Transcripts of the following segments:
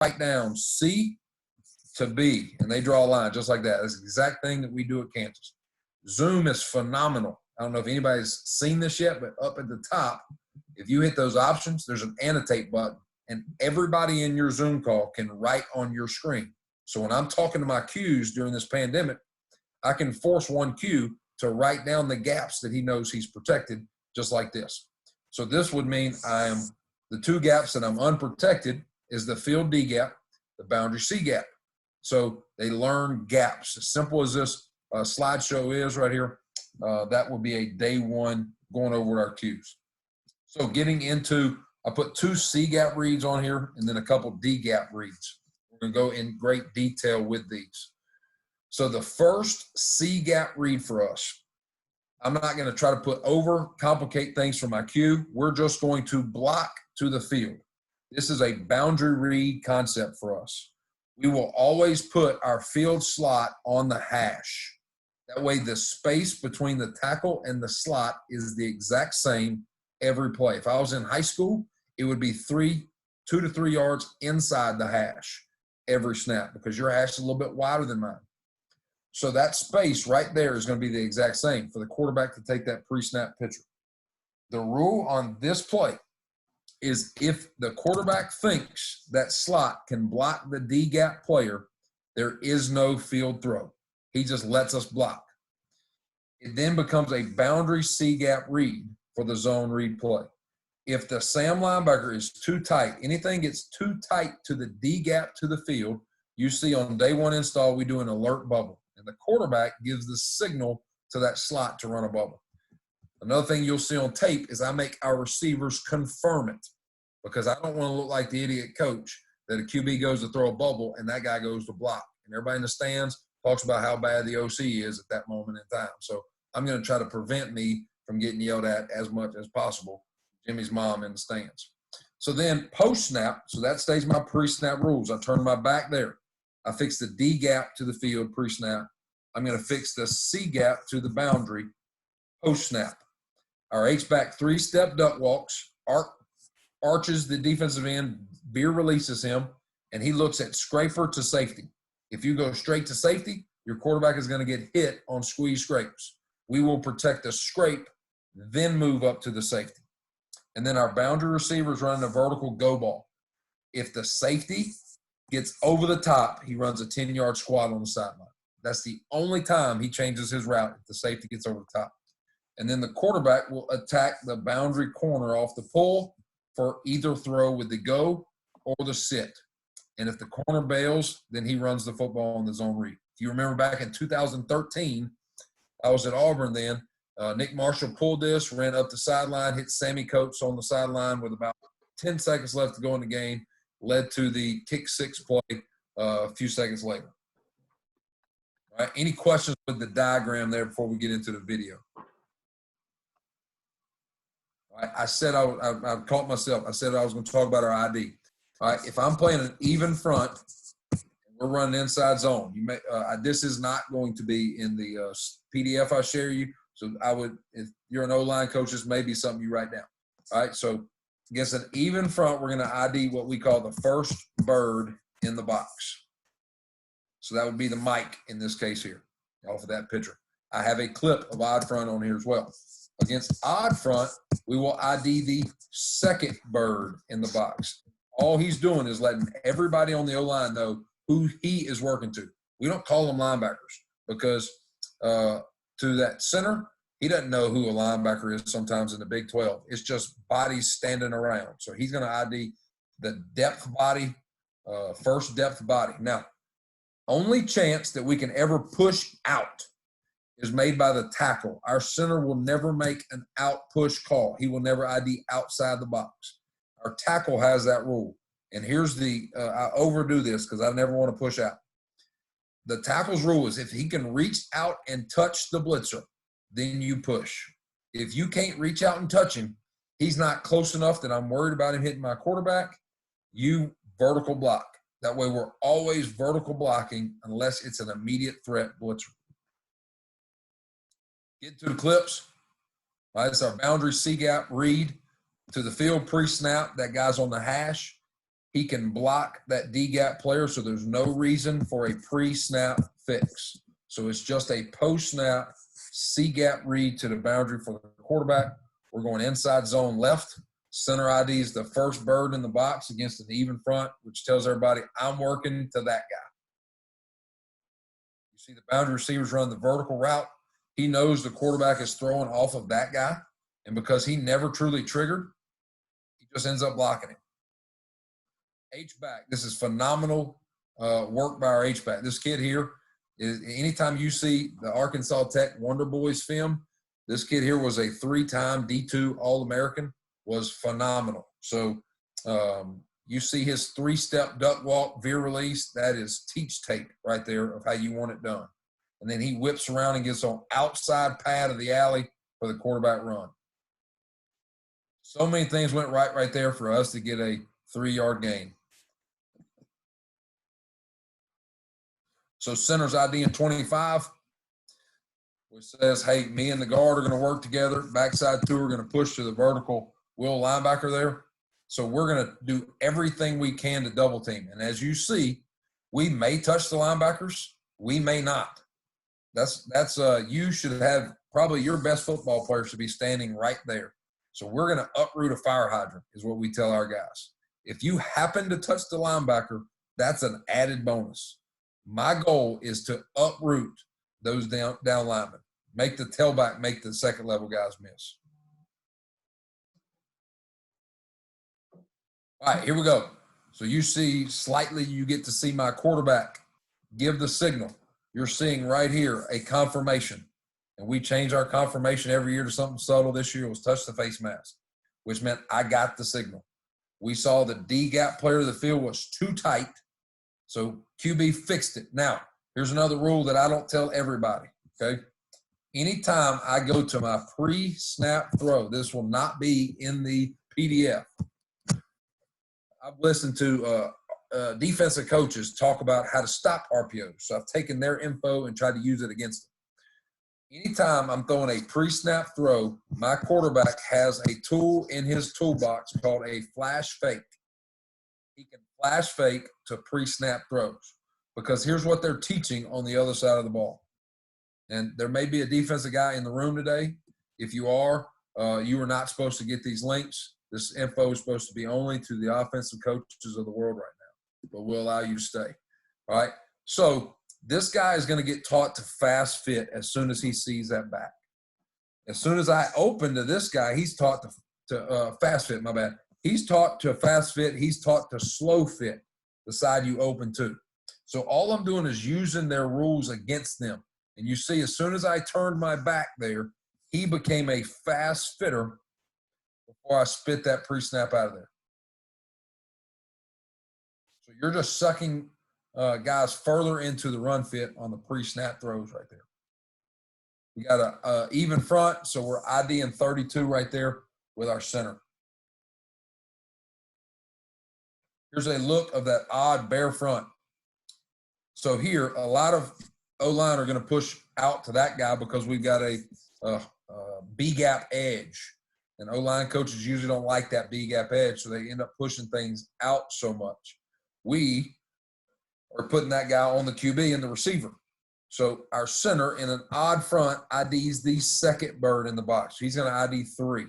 write down C to B, and they draw a line just like that. That's the exact thing that we do at Kansas. Zoom is phenomenal. I don't know if anybody's seen this yet, but up at the top, if you hit those options, there's an annotate button, and everybody in your Zoom call can write on your screen. So when I'm talking to my Qs during this pandemic, I can force one Q to write down the gaps that he knows he's protected, just like this. So this would mean the two gaps that I'm unprotected is the field D gap, the boundary C gap. So they learn gaps. As simple as this slideshow is right here, that will be a day one going over our Qs. So getting into, I put 2 C gap reads on here and then a couple D gap reads. We're going to go in great detail with these. So the first C gap read for us, I'm not going to try to complicate things for my Q. We're just going to block to the field. This is a boundary read concept for us. We will always put our field slot on the hash. That way the space between the tackle and the slot is the exact same every play. If I was in high school, it would be 2 to 3 yards inside the hash every snap because your hash is a little bit wider than mine. So that space right there is going to be the exact same for the quarterback to take that pre-snap picture. The rule on this play is if the quarterback thinks that slot can block the D-gap player, there is no field throw. He just lets us block. It then becomes a boundary C-gap read for the zone read play. If the Sam linebacker is too tight, anything gets too tight to the D-gap to the field, you see on day one install, we do an alert bubble. And the quarterback gives the signal to that slot to run a bubble. Another thing you'll see on tape is I make our receivers confirm it because I don't want to look like the idiot coach that a QB goes to throw a bubble and that guy goes to block. And everybody in the stands talks about how bad the OC is at that moment in time. So I'm going to try to prevent me from getting yelled at as much as possible. Jimmy's mom in the stands. So then post-snap, so that stays my pre-snap rules. I turn my back there. I fix the D gap to the field pre-snap. I'm going to fix the C gap to the boundary post-snap. Our H-back 3-step duck walks, arches the defensive end, Beer releases him, and he looks at scraper to safety. If you go straight to safety, your quarterback is going to get hit on squeeze scrapes. We will protect the scrape, then move up to the safety. And then our boundary receivers running a vertical go ball. If the safety gets over the top, he runs a 10-yard squat on the sideline. That's the only time he changes his route if the safety gets over the top. And then the quarterback will attack the boundary corner off the pull for either throw with the go or the sit. And if the corner bails, then he runs the football on the zone read. If you remember back in 2013, I was at Auburn then. Nick Marshall pulled this, ran up the sideline, hit Sammy Coates on the sideline with about 10 seconds left to go in the game, led to the kick six play a few seconds later. All right, any questions with the diagram there before we get into the video? All right, I said I caught myself. I said I was going to talk about our ID. All right, if I'm playing an even front, we're running inside zone. You may this is not going to be in the PDF I share you. So I would, if you're an O-line coach, this may be something you write down. All right, so against an even front, we're going to ID what we call the first bird in the box. So that would be the Mike in this case here, off of that picture. I have a clip of odd front on here as well. Against odd front, we will ID the second bird in the box. All he's doing is letting everybody on the O-line know who he is working to. We don't call them linebackers because to that center, he doesn't know who a linebacker is sometimes in the Big 12. It's just bodies standing around. So he's going to ID the depth body, first depth body. Now, only chance that we can ever push out is made by the tackle. Our center will never make an out push call. He will never ID outside the box. Our tackle has that rule. And here's the I overdo this because I never want to push out. The tackle's rule is if he can reach out and touch the blitzer, then you push. If you can't reach out and touch him, he's not close enough that I'm worried about him hitting my quarterback, you vertical block. That way we're always vertical blocking unless it's an immediate threat blitzer. Get to the clips. All right, it's our boundary C-gap read to the field pre-snap. That guy's on the hash. He can block that D-gap player, so there's no reason for a pre-snap fix. So it's just a post-snap C-gap read to the boundary for the quarterback. We're going inside zone left. Center ID is the first bird in the box against an even front, which tells everybody I'm working to that guy. You see the boundary receivers run the vertical route. He knows the quarterback is throwing off of that guy, and because he never truly triggered, he just ends up blocking him. H-back, this is phenomenal work by our H-back. This kid here, anytime you see the Arkansas Tech Wonder Boys film, this kid here was a 3-time D2 All-American, was phenomenal. So you see his 3-step duck walk, veer release, that is teach tape right there of how you want it done. And then he whips around and gets on outside pad of the alley for the quarterback run. So many things went right there for us to get a 3-yard gain. So center's ID in 25, which says, hey, me and the guard are going to work together. Backside 2 are going to push to the vertical will linebacker there. So we're going to do everything we can to double team. And as you see, we may touch the linebackers. We may not. You should have probably your best football player should be standing right there. So we're going to uproot a fire hydrant is what we tell our guys. If you happen to touch the linebacker, that's an added bonus. My goal is to uproot those down linemen, make the tailback, make the second level guys miss. All right, here we go. So you see slightly, you get to see my quarterback give the signal. You're seeing right here a confirmation. And we change our confirmation every year to something subtle. This year was touch the face mask, which meant I got the signal. We saw the D-gap player of the field was too tight. So QB fixed it. Now, here's another rule that I don't tell everybody, okay? Anytime I go to my pre-snap throw, this will not be in the PDF. I've listened to defensive coaches talk about how to stop RPOs. So I've taken their info and tried to use it against them. Anytime I'm throwing a pre-snap throw, my quarterback has a tool in his toolbox called a flash fake. He can flash fake to pre-snap throws because here's what they're teaching on the other side of the ball. And there may be a defensive guy in the room today. If you are not supposed to get these links. This info is supposed to be only to the offensive coaches of the world right now, but we'll allow you to stay. All right. So this guy is going to get taught to fast fit as soon as he sees that back. As soon as I open to this guy, he's taught to fast fit, my bad. He's taught to fast fit. He's taught to slow fit the side you open to. So all I'm doing is using their rules against them. And you see, as soon as I turned my back there, he became a fast fitter before I spit that pre-snap out of there. So you're just sucking guys further into the run fit on the pre-snap throws right there. We got a even front, so we're IDing 32 right there with our center. Here's a look of that odd bare front. So here, a lot of O-line are going to push out to that guy because we've got a B-gap edge. And O-line coaches usually don't like that B-gap edge, so they end up pushing things out so much. We are putting that guy on the QB and the receiver. So our center in an odd front IDs the second bird in the box. He's going to ID 3,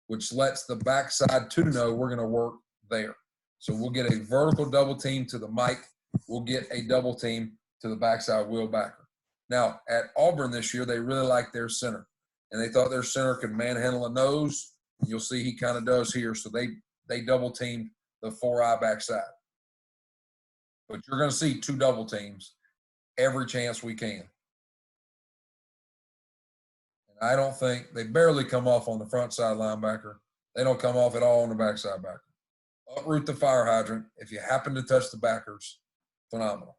which lets the backside 2 know we're going to work there. So we'll get a vertical double team to the Mike. We'll get a double team to the backside wheel backer. Now, at Auburn this year, they really liked their center. And they thought their center could manhandle a nose. You'll see he kind of does here. So they double teamed the 4-eye backside. But you're going to see 2 double teams every chance we can. And I don't think they barely come off on the front side linebacker. They don't come off at all on the backside backer. Uproot the fire hydrant. If you happen to touch the backers, phenomenal.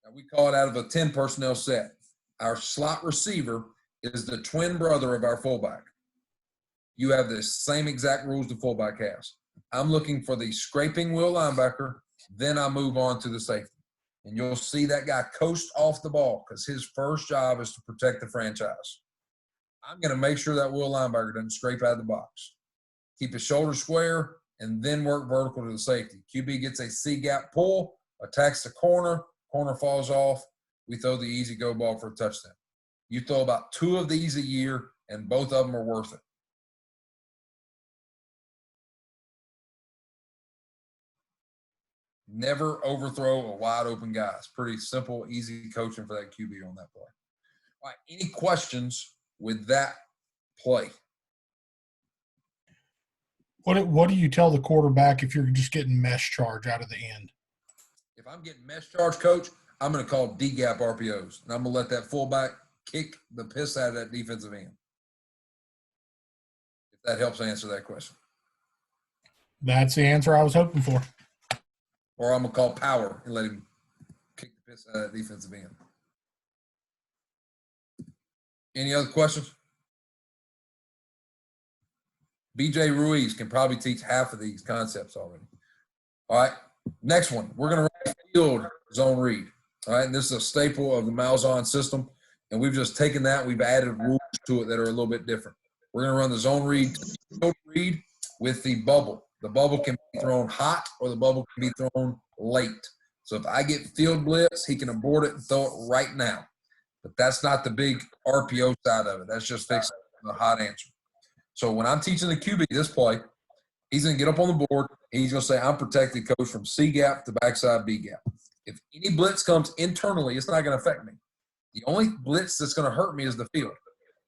Now we call it out of a 10 personnel set. Our slot receiver is the twin brother of our fullback. You have the same exact rules the fullback has. I'm looking for the scraping wheel linebacker, then I move on to the safety. And you'll see that guy coast off the ball because his first job is to protect the franchise. I'm going to make sure that wheel linebacker doesn't scrape out of the box. Keep his shoulder square, and then work vertical to the safety. QB gets a C-gap pull, attacks the corner falls off. We throw the easy go ball for a touchdown. You throw about 2 of these a year, and both of them are worth it. Never overthrow a wide open guy. It's pretty simple, easy coaching for that QB on that play. All right, any questions with that play? What do you tell the quarterback if you're just getting mesh charge out of the end? If I'm getting mesh charge, coach, I'm going to call D-gap RPOs, and I'm going to let that fullback kick the piss out of that defensive end. If that helps answer that question. That's the answer I was hoping for. Or I'm going to call power and let him kick the piss out of that defensive end. Any other questions? BJ Ruiz can probably teach half of these concepts already. All right, next one. We're going to run field zone read. All right, and this is a staple of the Malzahn system, and we've just taken that. We've added rules to it that are a little bit different. We're going to run the zone read with the bubble. The bubble can be thrown hot or the bubble can be thrown late. So if I get field blitz, he can abort it and throw it right now. But that's not the big RPO side of it. That's just fixing the hot answer. So when I'm teaching the QB this play, he's going to get up on the board. He's going to say, I'm protected, coach, from C-gap to backside B-gap. If any blitz comes internally, it's not going to affect me. The only blitz that's going to hurt me is the field.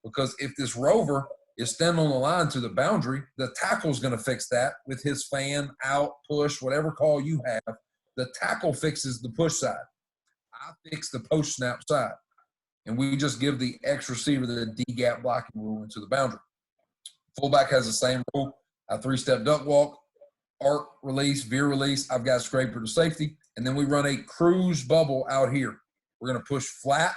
Because if this rover is standing on the line to the boundary, the tackle's going to fix that with his fan, out, push, whatever call you have. The tackle fixes the push side. I fix the post-snap side. And we just give the X receiver the D-gap blocking rule into the boundary. Fullback has the same rule. A 3-step duck walk, arc release, veer release. I've got scraper to safety. And then we run a cruise bubble out here. We're going to push flat,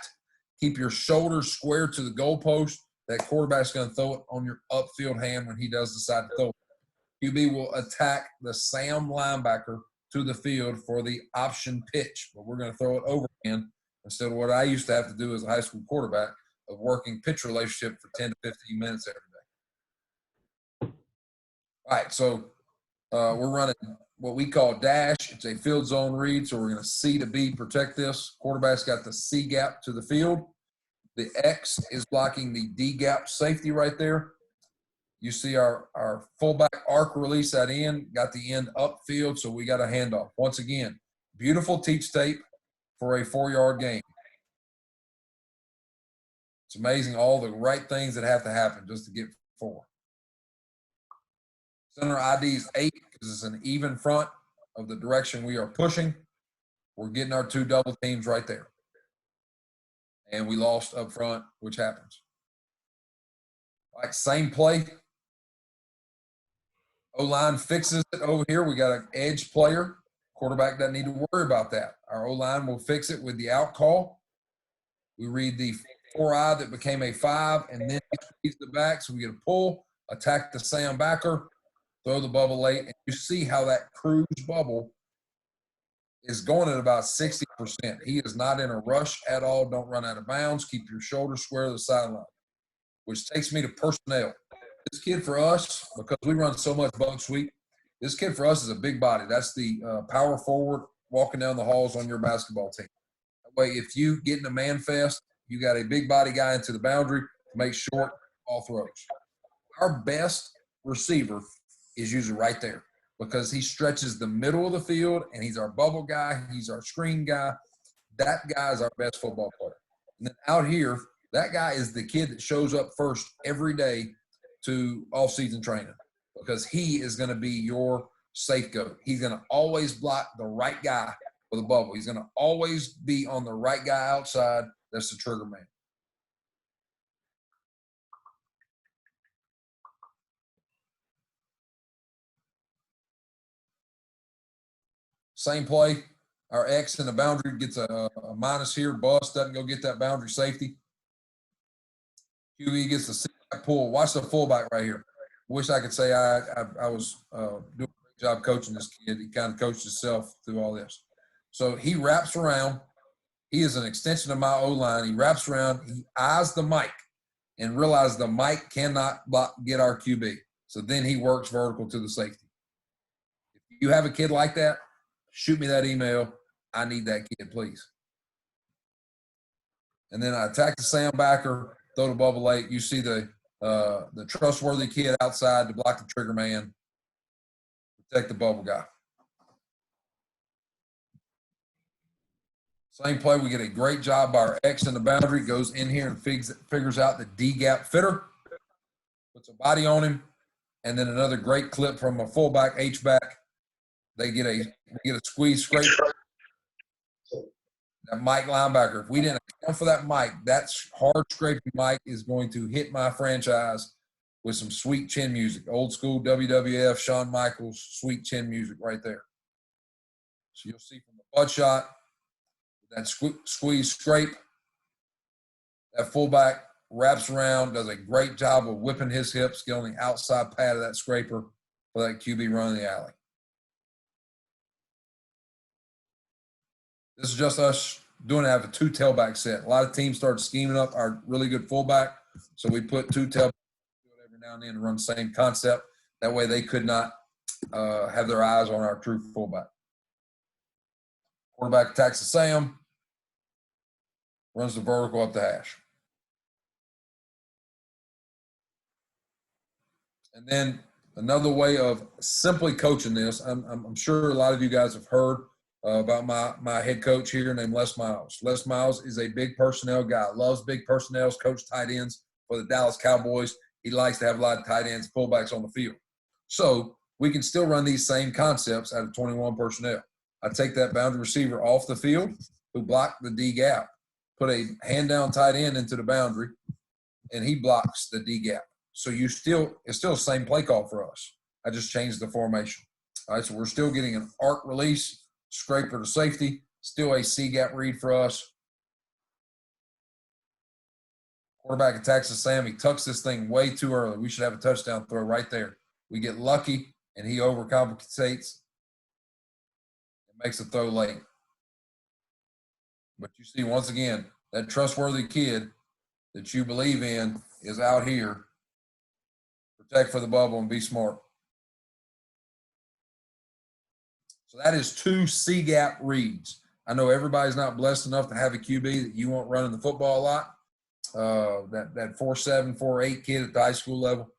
keep your shoulders square to the goalpost. That quarterback's going to throw it on your upfield hand when he does decide to throw it. QB will attack the Sam linebacker to the field for the option pitch. But we're going to throw it over again instead of what I used to have to do as a high school quarterback of working pitch relationship for 10 to 15 minutes every day. All right, so we're running what we call dash. It's a field zone read, so we're going to C to B protect this. Quarterback's got the C gap to the field. The X is blocking the D gap safety right there. You see our fullback arc release that end, got the end upfield, so we got a handoff. Once again, beautiful teach tape for a 4-yard gain. It's amazing all the right things that have to happen just to get 4. Center ID is 8 because it's an even front of the direction we are pushing. We're getting our 2 double teams right there. And we lost up front, which happens. Like same play. O-line fixes it over here. We got an edge player. Quarterback doesn't need to worry about that. Our O-line will fix it with the out call. We read the 4-eye that became a 5, and then he squeezes the back, so we get a pull, attack the Sam backer, throw the bubble late, and you see how that cruise bubble is going at about 60%. He is not in a rush at all. Don't run out of bounds. Keep your shoulders square to the sideline, which takes me to personnel. This kid for us, because we run so much bug sweep, this kid for us is a big body. That's the power forward walking down the halls on your basketball team. That way, if you get in a man fest, you got a big body guy into the boundary to make short ball throws. Our best receiver is usually right there because he stretches the middle of the field, and he's our bubble guy. He's our screen guy. That guy is our best football player. And then out here, that guy is the kid that shows up first every day to off-season training because he is going to be your safeguard. He's going to always block the right guy with a bubble. He's going to always be on the right guy outside. That's the trigger man. Same play. Our X in the boundary gets a minus here. Bust doesn't go get that boundary safety. QE gets the C-gap pull. Watch the fullback right here. Wish I could say I was doing a great job coaching this kid. He kind of coached himself through all this. So he wraps around. He is an extension of my O-line. He wraps around. He eyes the mic and realizes the mic cannot get our QB. So then he works vertical to the safety. You have a kid like that, shoot me that email. I need that kid, please. And then I attack the Sam backer, throw the bubble late. You see the trustworthy kid outside to block the trigger man, protect the bubble guy. Same play, we get a great job by our X in the boundary, goes in here and figures out the D-gap fitter, puts a body on him, and then another great clip from a fullback, H-back. They get a squeeze scrape. That Mike linebacker, if we didn't account for that Mike, that hard scraping Mike is going to hit my franchise with some sweet chin music. Old school WWF, Shawn Michaels, sweet chin music right there. So you'll see from the butt shot, that squeeze scrape, that fullback wraps around, does a great job of whipping his hips, get on the outside pad of that scraper for that QB run in the alley. This is just us doing it out of a 2 tailback set. A lot of teams start scheming up our really good fullback, so we put 2 tailbacks every now and then to run the same concept. That way they could not have their eyes on our true fullback. Quarterback attacks the Sam, runs the vertical up the hash. And then another way of simply coaching this, I'm sure a lot of you guys have heard about my head coach here named Les Miles. Les Miles is a big personnel guy, loves big personnel, coach tight ends for the Dallas Cowboys. He likes to have a lot of tight ends, fullbacks on the field. So we can still run these same concepts out of 21 personnel. I take that boundary receiver off the field who blocked the D gap, put a hand down tight end into the boundary, and he blocks the D gap. So it's still the same play call for us. I just changed the formation. All right, so we're still getting an arc release, scraper to safety, still a C gap read for us. Quarterback attacks the Sam. He tucks this thing way too early. We should have a touchdown throw right there. We get lucky, and he overcompensates and makes a throw late. But you see, once again, that trustworthy kid that you believe in is out here. Protect for the bubble and be smart. So that is 2 C-gap reads. I know everybody's not blessed enough to have a QB that you want running the football a lot. That 4.7, 4.8 kid at the high school level.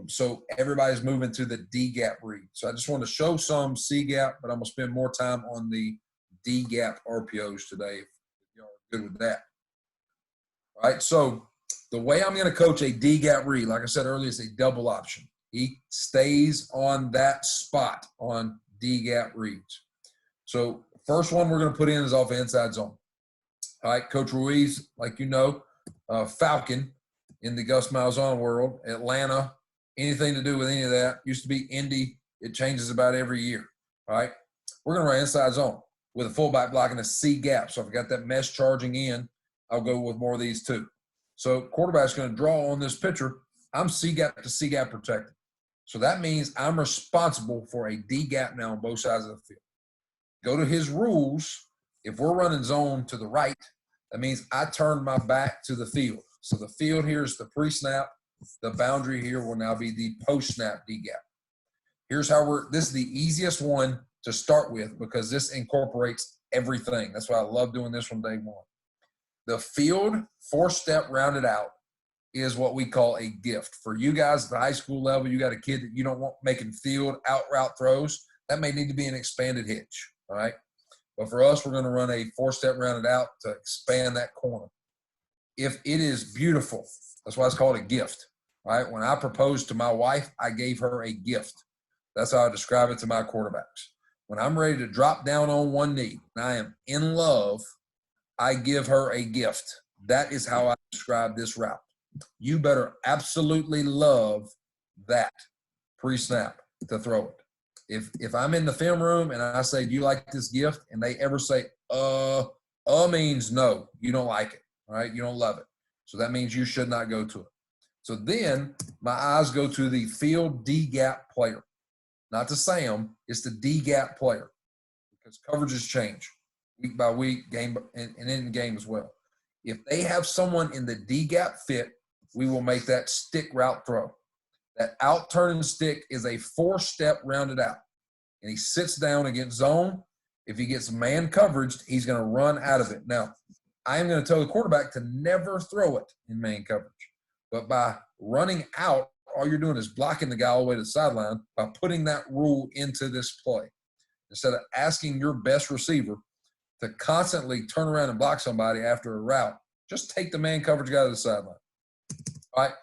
So everybody's moving to the D-gap read. So I just want to show some C-gap, but I'm going to spend more time on the D-gap RPOs today if y'all are good with that. All right, so the way I'm going to coach a D-gap read, like I said earlier, is a double option. He stays on that spot on D-gap reads. So first one we're going to put in is off inside zone. All right, Coach Ruiz, like you know, Falcon in the Gus Malzahn world, Atlanta, anything to do with any of that. Used to be Indy. It changes about every year. All right, we're going to run inside zone with a fullback blocking a C gap. So if I got that mesh charging in, I'll go with more of these too. So quarterback's going to draw on this pitcher. I'm C gap to C gap protected. So that means I'm responsible for a D gap now on both sides of the field. Go to his rules. If we're running zone to the right, that means I turn my back to the field. So the field here is the pre-snap. The boundary here will now be the post-snap D gap. Here's how this is the easiest one to start with because this incorporates everything. That's why I love doing this from day one. The field 4-step rounded out is what we call a gift. For you guys at the high school level, you got a kid that you don't want making field out route throws. That may need to be an expanded hitch, all right? But for us, we're going to run a 4-step rounded out to expand that corner. If it is beautiful, that's why it's called a gift, all right? When I proposed to my wife, I gave her a gift. That's how I describe it to my quarterbacks. When I'm ready to drop down on one knee and I am in love, I give her a gift. That is how I describe this route. You better absolutely love that pre-snap to throw it. If I'm in the film room and I say, do you like this gift? And they ever say, means no, you don't like it, all right? You don't love it. So that means you should not go to it. So then my eyes go to the field D-gap player. Not to Sam, it's the D-gap player because coverages change week by week, game and in the game as well. If they have someone in the D-gap fit, we will make that stick route throw. That out-turning stick is a 4-step rounded out. and he sits down against zone. If he gets man coverage, he's going to run out of it. Now, I am going to tell the quarterback to never throw it in man coverage. But by running out, all you're doing is blocking the guy all the way to the sideline by putting that rule into this play. Instead of asking your best receiver to constantly turn around and block somebody after a route, just take the man coverage guy to the sideline. All right.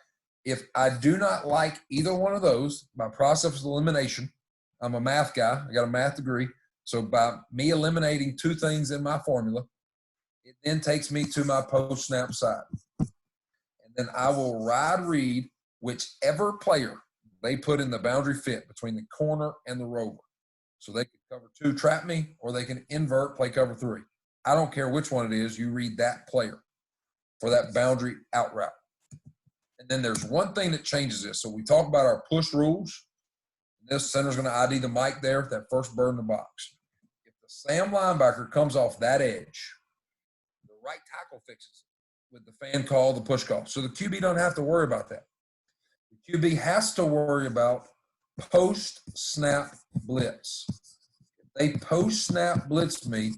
If I do not like either one of those, by process of elimination, I'm a math guy. I got a math degree. So by me eliminating two things in my formula, it then takes me to my post-snap side. And then I will ride read whichever player they put in the boundary fit between the corner and the rover. So they can cover two, trap me, or they can invert, play cover three. I don't care which one it is. You read that player for that boundary out route. And then there's one thing that changes this. So we talk about our push rules. This center's going to ID the mic there, that first bird in the box. If the Sam linebacker comes off that edge, the right tackle fixes it with the fan call, the push call. So the QB don't have to worry about that. The QB has to worry about post-snap blitz. If they post-snap blitz me,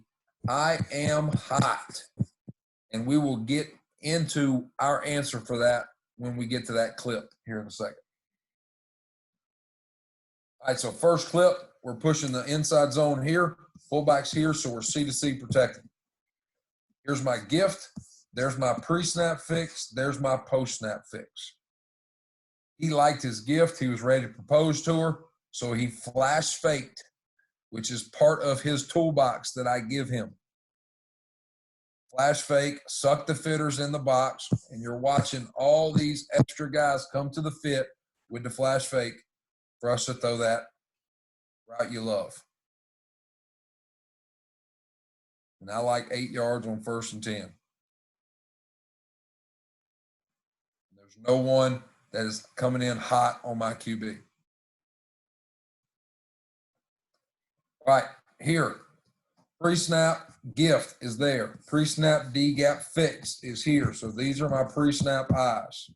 I am hot. And we will get into our answer for that when we get to that clip here in a second. All right, so first clip, we're pushing the inside zone here, fullbacks here, so we're C-to-C protected. Here's my gift. There's my pre-snap fix. There's my post-snap fix. He liked his gift. He was ready to propose to her, so he flash faked, which is part of his toolbox that I give him. Flash fake, suck the fitters in the box, and you're watching all these extra guys come to the fit with the flash fake for us to throw that route you love. And I like 8 yards on 1st and 10. There's no one that is coming in hot on my QB. All right, here, pre-snap gift is there. Pre-snap D-gap fix is here. So these are my pre-snap eyes.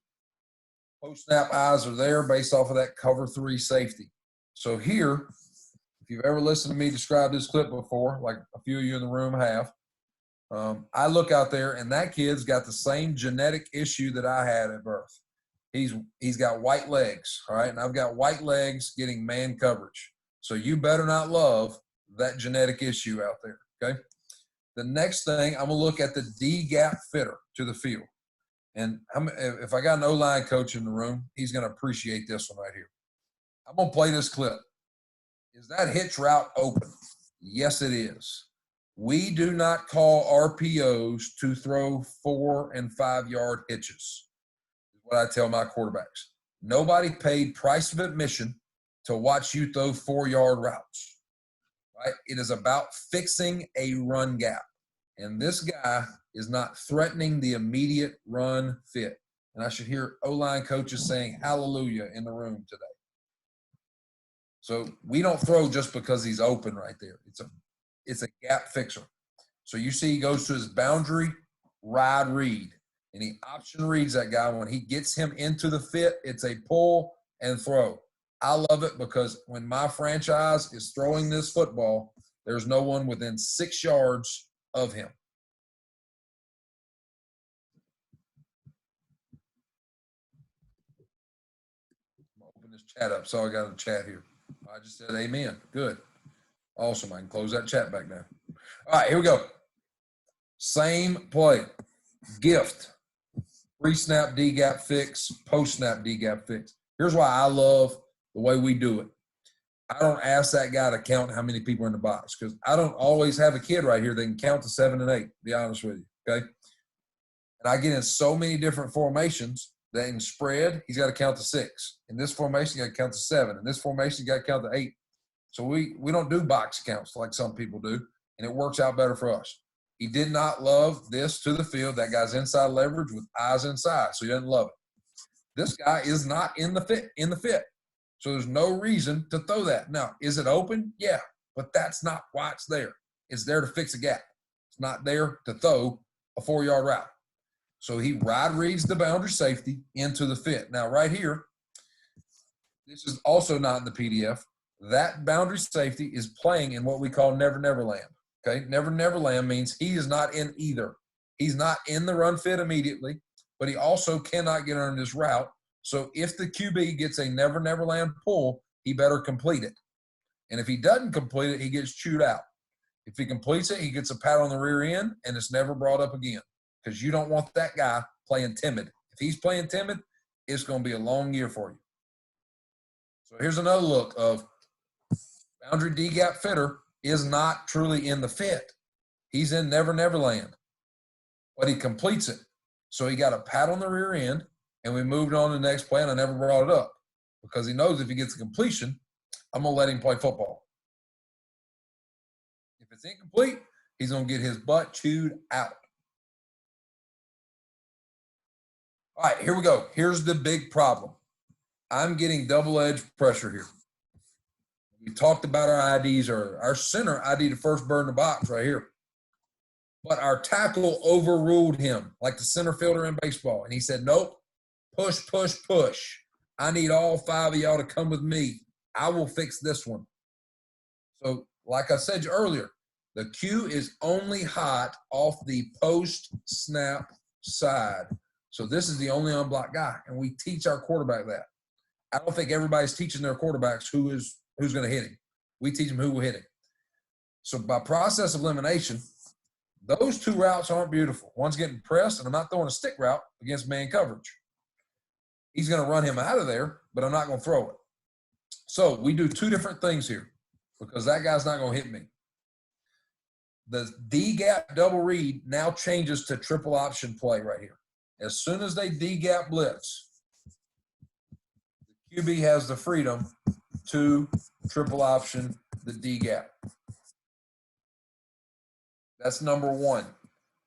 Post-snap eyes are there based off of that cover 3 safety. So here, if you've ever listened to me describe this clip before, like a few of you in the room have, I look out there and that kid's got the same genetic issue that I had at birth. He's got white legs, all right? And I've got white legs getting man coverage. So you better not love that genetic issue out there, okay? The next thing, I'm going to look at the D-gap fitter to the field. And if I got an O-line coach in the room, he's going to appreciate this one right here. I'm going to play this clip. Is that hitch route open? Yes, it is. We do not call RPOs to throw 4 and 5 yard hitches, is what I tell my quarterbacks. Nobody paid price of admission to watch you throw 4 yard routes, right? It is about fixing a run gap. And this guy is not threatening the immediate run fit. And I should hear O-line coaches saying hallelujah in the room today. So we don't throw just because he's open right there. It's a gap fixer. So you see he goes to his boundary, ride read. And he option reads that guy. When he gets him into the fit, it's a pull and throw. I love it because when my franchise is throwing this football, there's no one within 6 yards of him. I'm going to open this chat up. So I got a chat here. I just said amen. Good. Awesome. I can close that chat back now. All right, here we go. Same play. Gift. Pre-snap D-gap fix. Post-snap D-gap fix. Here's why I love the way we do it. I don't ask that guy to count how many people are in the box because I don't always have a kid right here that can count to 7 and 8, to be honest with you, okay? And I get in so many different formations that in spread, he's got to count to 6. In this formation, you got to count to 7. In this formation, you got to count to 8. So we don't do box counts like some people do, and it works out better for us. He did not love this to the field. That guy's inside leverage with eyes inside, so he doesn't love it. This guy is not in the fit. So there's no reason to throw that. Now, is it open? Yeah, but that's not why it's there. It's there to fix a gap. It's not there to throw a 4 yard route. So he ride reads the boundary safety into the fit. Now, right here, this is also not in the PDF. that boundary safety is playing in what we call never, never land. Okay, never, never land means he is not in either. He's not in the run fit immediately, but he also cannot get under this route. So if the QB gets a never, never land pull, he better complete it. And if he doesn't complete it, he gets chewed out. If he completes it, he gets a pat on the rear end, and it's never brought up again because you don't want that guy playing timid. If he's playing timid, it's going to be a long year for you. So here's another look of boundary D-gap fitter is not truly in the fit. He's in never, never land, but he completes it. So he got a pat on the rear end, and we moved on to the next play, and I never brought it up because he knows if he gets a completion, I'm going to let him play football. If it's incomplete, he's going to get his butt chewed out. All right, here we go. Here's the big problem. I'm getting double-edged pressure here. We talked about our IDs, or our center ID the first bird in the box right here. But our tackle overruled him, like the center fielder in baseball. And he said, nope, push, push, push. I need all 5 of y'all to come with me. I will fix this one. So, like I said earlier, the Q is only hot off the post-snap side. So this is the only unblocked guy, and we teach our quarterback that. I don't think everybody's teaching their quarterbacks who's going to hit him. We teach them who will hit him. So by process of elimination, those two routes aren't beautiful. One's getting pressed, and I'm not throwing a stick route against man coverage. He's going to run him out of there, but I'm not going to throw it. So we do two different things here because that guy's not going to hit me. The D-gap double read now changes to triple option play right here. As soon as they D-gap blitz, the QB has the freedom to triple option the D-gap. That's number one.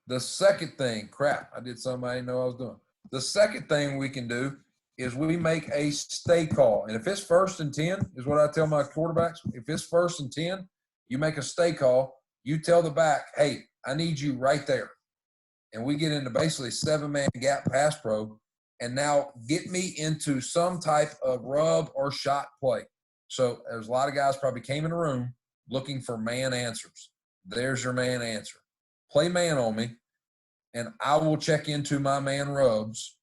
The second thing, I did something I didn't know I was doing. The second thing we can do is we make a stay call. And if it's 1st and 10, is what I tell my quarterbacks. If it's 1st and 10, you make a stay call. You tell the back, hey, I need you right there. And we get into basically 7-man gap pass pro, and now get me into some type of rub or shot play. So there's a lot of guys probably came in the room looking for man answers. There's your man answer. Play man on me, and I will check into my man rubs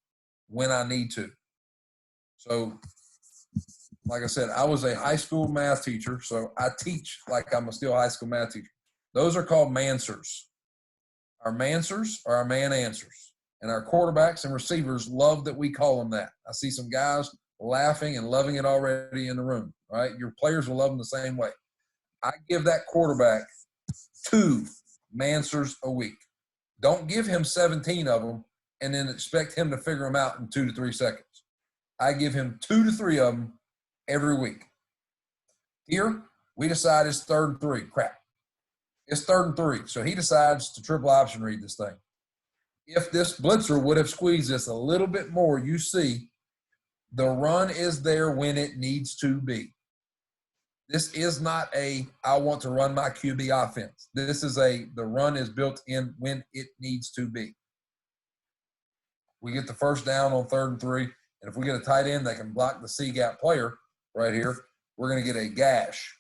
when I need to. So, like I said, I was a high school math teacher, so I teach like I'm still a high school math teacher. Those are called mansers. Our mansers are our man answers. And our quarterbacks and receivers love that we call them that. I see some guys laughing and loving it already in the room. All right, your players will love them the same way. I give that quarterback 2 mansers a week. Don't give him 17 of them and then expect him to figure them out in 2 to 3 seconds. I give him 2 to 3 of them every week. Here, we decide it's 3rd and 3. It's 3rd and 3. So he decides to triple option read this thing. If this blitzer would have squeezed this a little bit more, you see the run is there when it needs to be. This is not I want to run my QB offense. This is the run is built in when it needs to be. We get the first down on 3rd and 3. And if we get a tight end that can block the C-gap player right here, we're going to get a gash.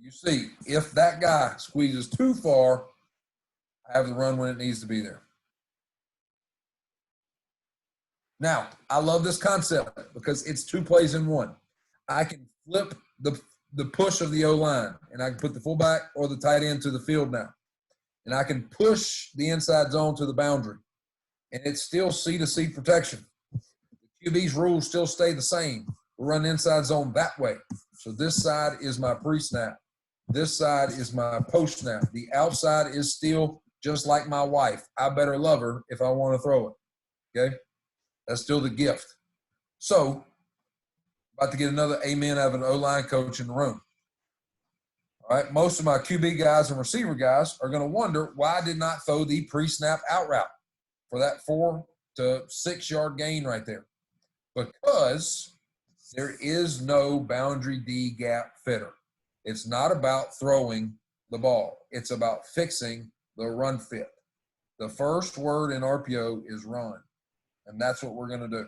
You see, if that guy squeezes too far, I have the run when it needs to be there. Now, I love this concept because it's 2 plays in 1. I can flip the push of the O-line, and I can put the fullback or the tight end to the field now. And I can push the inside zone to the boundary. And it's still C-to-C protection. The QB's rules still stay the same. We run inside zone that way. So this side is my pre-snap. This side is my post-snap. The outside is still just like my wife. I better love her if I want to throw it. Okay? That's still the gift. So, about to get another amen out of an O-line coach in the room. All right, most of my QB guys and receiver guys are going to wonder why I did not throw the pre-snap out route for that 4 to 6 yard gain right there. Because there is no boundary D gap fitter. It's not about throwing the ball. It's about fixing the run fit. The first word in RPO is run, and that's what we're going to do.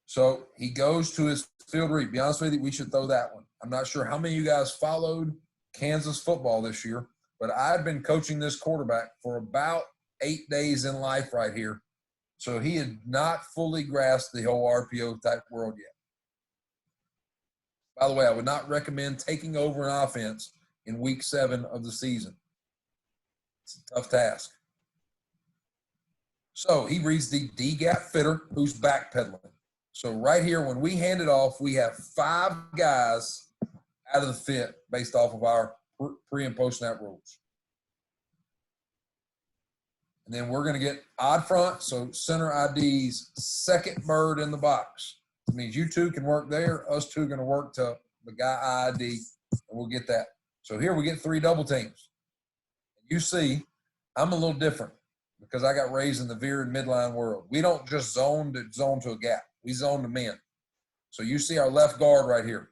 So he goes to his field read. Be honest with you, we should throw that one. I'm not sure how many of you guys followed Kansas football this year, but I've been coaching this quarterback for about 8 days in life right here. So he had not fully grasped the whole RPO type world yet. By the way, I would not recommend taking over an offense in week 7 of the season. It's a tough task. So he reads the D-gap fitter who's backpedaling. So right here, when we hand it off, we have 5 guys out of the fit based off of our pre- and post-snap rules. And then we're going to get odd front, so center ID's second bird in the box. It means you two can work there. Us two are going to work to the guy ID, and we'll get that. So here we get 3 double teams. You see, I'm a little different because I got raised in the veer and midline world. We don't just zone to a gap. We zone to men. So you see our left guard right here.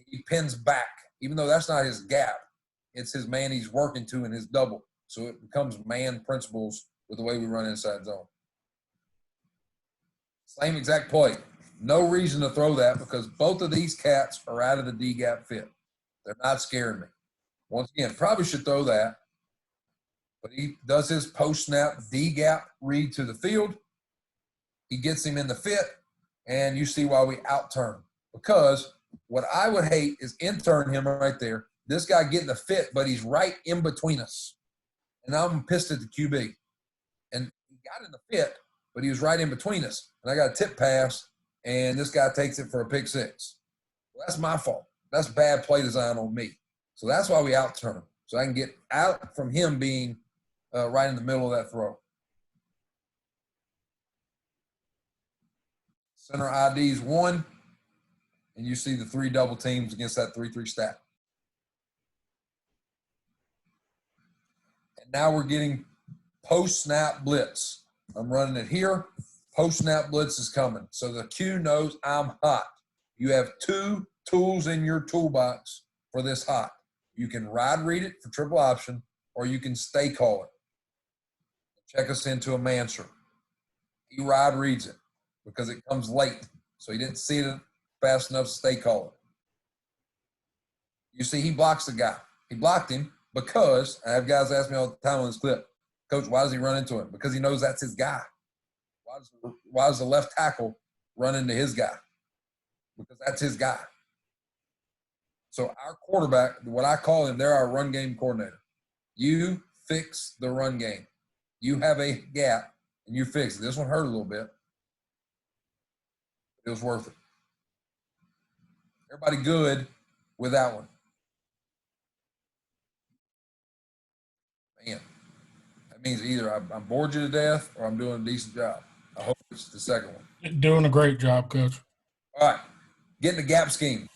He pins back, even though that's not his gap. It's his man he's working to in his double. So it becomes man principles with the way we run inside zone. Same exact play. No reason to throw that because both of these cats are out of the D-gap fit. They're not scaring me. Once again, probably should throw that. But he does his post-snap D-gap read to the field. He gets him in the fit, and you see why we out-turn. Because what I would hate is intern him right there. This guy getting the fit, but he's right in between us. And I'm pissed at the QB. And he got in the fit, but he was right in between us. And I got a tip pass, and this guy takes it for a pick 6. Well, that's my fault. That's bad play design on me. So that's why we out-turn him. So I can get out from him being right in the middle of that throw. Center ID's 1, and you see the 3 double teams against that 3-3 stack. And now we're getting post-snap blitz. I'm running it here. Post-snap blitz is coming. So the Q knows I'm hot. You have 2 tools in your toolbox for this hot. You can ride read it for triple option, or you can stay call it. Check us into a manser. He ride reads it because it comes late. So he didn't see it fast enough to stay call it. You see, he blocks the guy. He blocked him because I have guys ask me all the time on this clip, Coach, why does he run into him? Because he knows that's his guy. Why does the left tackle run into his guy? Because that's his guy. So our quarterback, what I call him, they're our run game coordinator. You fix the run game. You have a gap, and you fix it. This one hurt a little bit. It was worth it. Everybody good with that one? Man, that means either I'm bored you to death or I'm doing a decent job. I hope it's the second one. Doing a great job, Coach. All right, getting the gap scheme.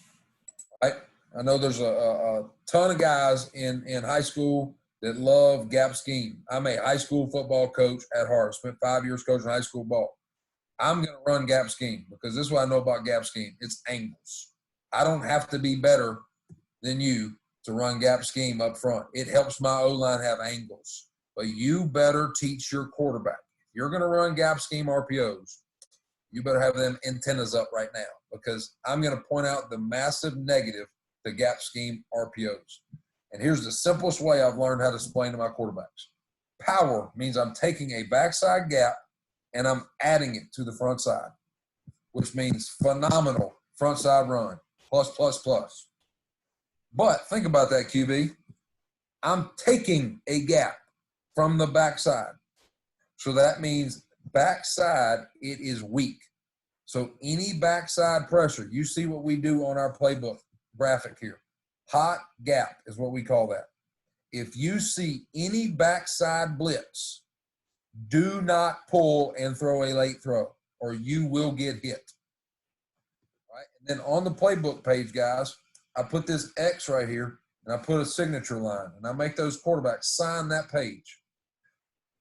All right, I know there's a ton of guys in high school that love gap scheme. I'm a high school football coach at heart. Spent 5 years coaching high school ball. I'm going to run gap scheme because this is what I know about gap scheme. It's angles. I don't have to be better than you to run gap scheme up front. It helps my O-line have angles. But you better teach your quarterback. If you're going to run gap scheme RPOs, you better have them antennas up right now because I'm going to point out the massive negative to gap scheme RPOs. And here's the simplest way I've learned how to explain to my quarterbacks. Power means I'm taking a backside gap and I'm adding it to the front side, which means phenomenal front side run, plus, plus, plus. But think about that, QB. I'm taking a gap from the backside. So that means backside, it is weak. So any backside pressure, you see what we do on our playbook graphic here. Hot gap is what we call that. If you see any backside blitz, do not pull and throw a late throw or you will get hit. Right? And then on the playbook page, guys, I put this X right here and I put a signature line and I make those quarterbacks sign that page.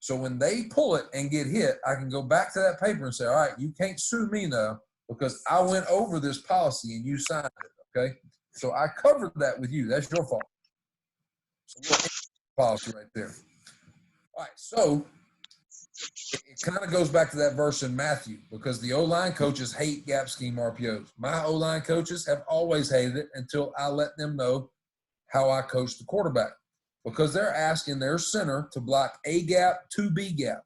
So when they pull it and get hit, I can go back to that paper and say, all right, you can't sue me now because I went over this policy and you signed it, okay? So I covered that with you. That's your fault. So policy right there. All right, so it kind of goes back to that verse in Matthew, because the O-line coaches hate gap scheme RPOs. My O-line coaches have always hated it until I let them know how I coach the quarterback, because they're asking their center to block A gap to B gap.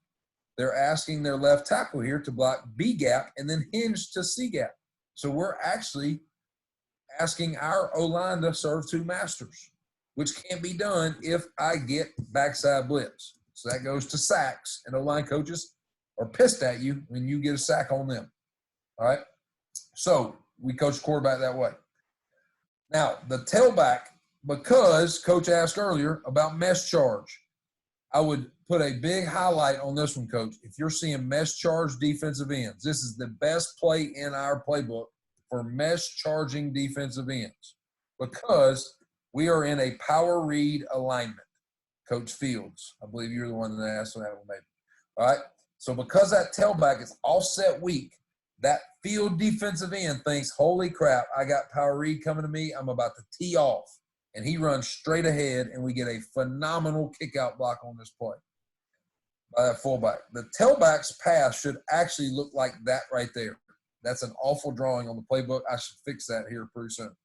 They're asking their left tackle here to block B gap and then hinge to C gap. So we're actually asking our O-line to serve two masters, which can't be done if I get backside blitz. So that goes to sacks, and O-line coaches are pissed at you when you get a sack on them. All right? So we coach quarterback that way. Now, the tailback, because Coach asked earlier about mesh charge, I would put a big highlight on this one, Coach. If you're seeing mesh charge defensive ends, this is the best play in our playbook for mesh charging defensive ends, because we are in a power read alignment. Coach Fields, I believe you're the one that asked that one, maybe. All right. So because that tailback is offset weak, that field defensive end thinks, holy crap, I got power read coming to me. I'm about to tee off. And he runs straight ahead, and we get a phenomenal kick-out block on this play by that fullback. The tailback's pass should actually look like that right there. That's an awful drawing on the playbook. I should fix that here pretty soon.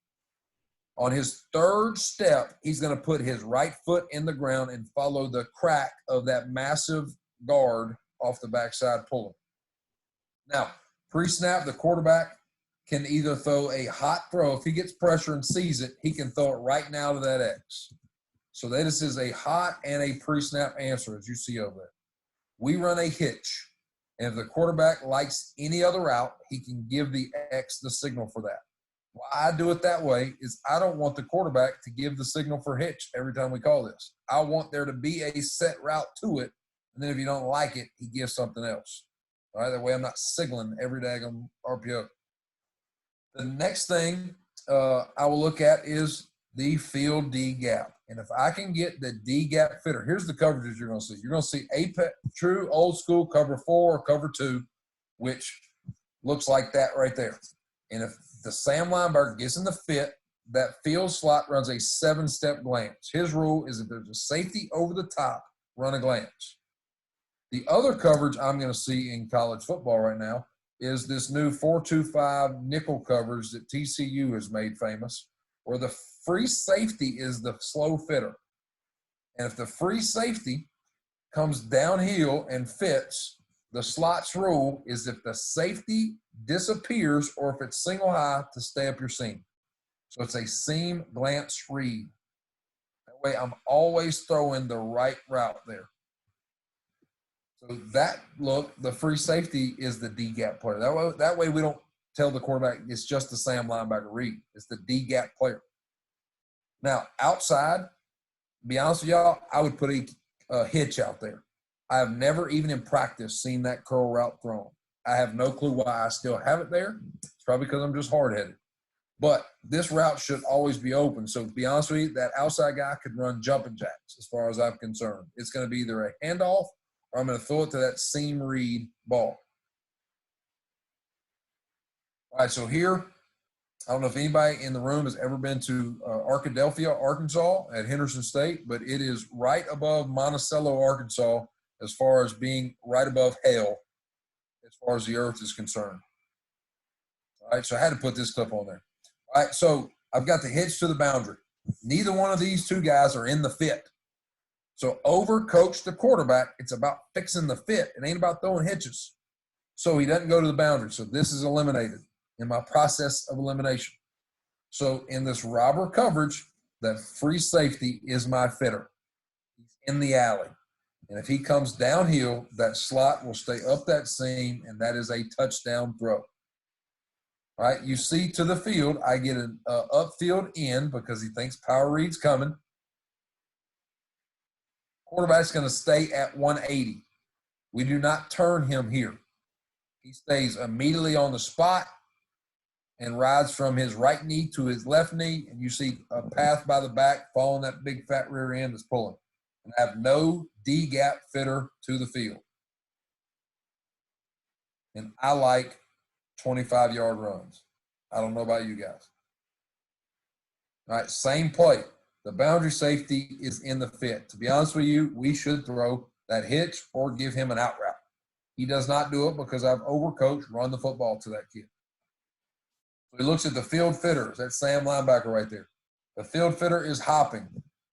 On his third step, he's going to put his right foot in the ground and follow the crack of that massive guard off the backside pulling. Now, pre-snap, the quarterback can either throw a hot throw. If he gets pressure and sees it, he can throw it right now to that X. So this is a hot and a pre-snap answer, as you see over there. We run a hitch, and if the quarterback likes any other route, he can give the X the signal for that. Why I do it that way is I don't want the quarterback to give the signal for hitch every time we call this. I want there to be a set route to it, and then if you don't like it, he gives something else. All right, that way I'm not signaling every daggone RPO. The next thing I will look at is the field D gap. And if I can get the D gap fitter, here's the coverages you're going to see. You're going to see a true old school cover 4 or cover 2, which looks like that right there. And if the Sam linebacker gets in the fit, that field slot runs a 7-step glance. His rule is if there's a safety over the top, run a glance. The other coverage I'm going to see in college football right now is this new 4-2-5 nickel coverage that TCU has made famous, where the free safety is the slow fitter. And if the free safety comes downhill and fits, the slot's rule is if the safety disappears or if it's single high to stay up your seam. So it's a seam glance read. That way I'm always throwing the right route there. So that look, the free safety is the D gap player. That way we don't tell the quarterback it's just the Sam linebacker read. It's the D gap player. Now outside, to be honest with y'all, I would put a hitch out there. I have never even in practice seen that curl route thrown. I have no clue why I still have it there. It's probably because I'm just hard-headed. But this route should always be open. So to be honest with you, that outside guy could run jumping jacks as far as I'm concerned. It's going to be either a handoff or I'm going to throw it to that seam read ball. All right, so here, I don't know if anybody in the room has ever been to Arkadelphia, Arkansas at Henderson State, but it is right above Monticello, Arkansas, as far as being right above hell as far as the earth is concerned. All right, so I had to put this clip on there. All right, so I've got the hitch to the boundary. Neither one of these two guys are in the fit. So overcoach the quarterback. It's about fixing the fit. It ain't about throwing hitches. So he doesn't go to the boundary. So this is eliminated in my process of elimination. So in this robber coverage, that free safety is my fitter. He's in the alley. And if he comes downhill, that slot will stay up that seam, and that is a touchdown throw. All right, you see to the field, I get an upfield in because he thinks power read's coming. Quarterback's going to stay at 180. We do not turn him here. He stays immediately on the spot and rides from his right knee to his left knee, and you see a path by the back following that big fat rear end that's pulling. And I have no D-gap fitter to the field. And I like 25-yard runs. I don't know about you guys. All right, same play. The boundary safety is in the fit. To be honest with you, we should throw that hitch or give him an out route. He does not do it because I've overcoached, run the football to that kid. So he looks at the field fitters. That's Sam linebacker right there. The field fitter is hopping.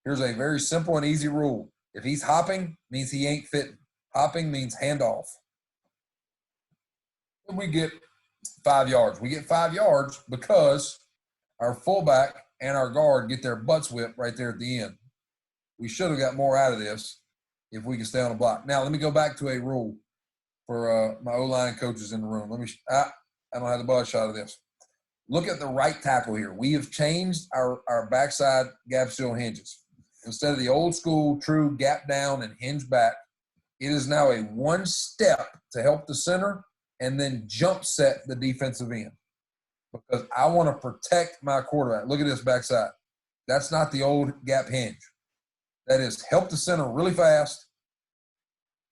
Here's a very simple and easy rule. If he's hopping, means he ain't fitting. Hopping means handoff. And we get 5 yards. We get 5 yards because our fullback and our guard get their butts whipped right there at the end. We should have got more out of this if we can stay on the block. Now, let me go back to a rule for my O-line coaches in the room. I don't have the buzz shot of this. Look at the right tackle here. We have changed our backside gap seal hinges. Instead of the old school true gap down and hinge back, it is now a one step to help the center and then jump set the defensive end. Because I want to protect my quarterback. Look at this backside. That's not the old gap hinge. That is help the center really fast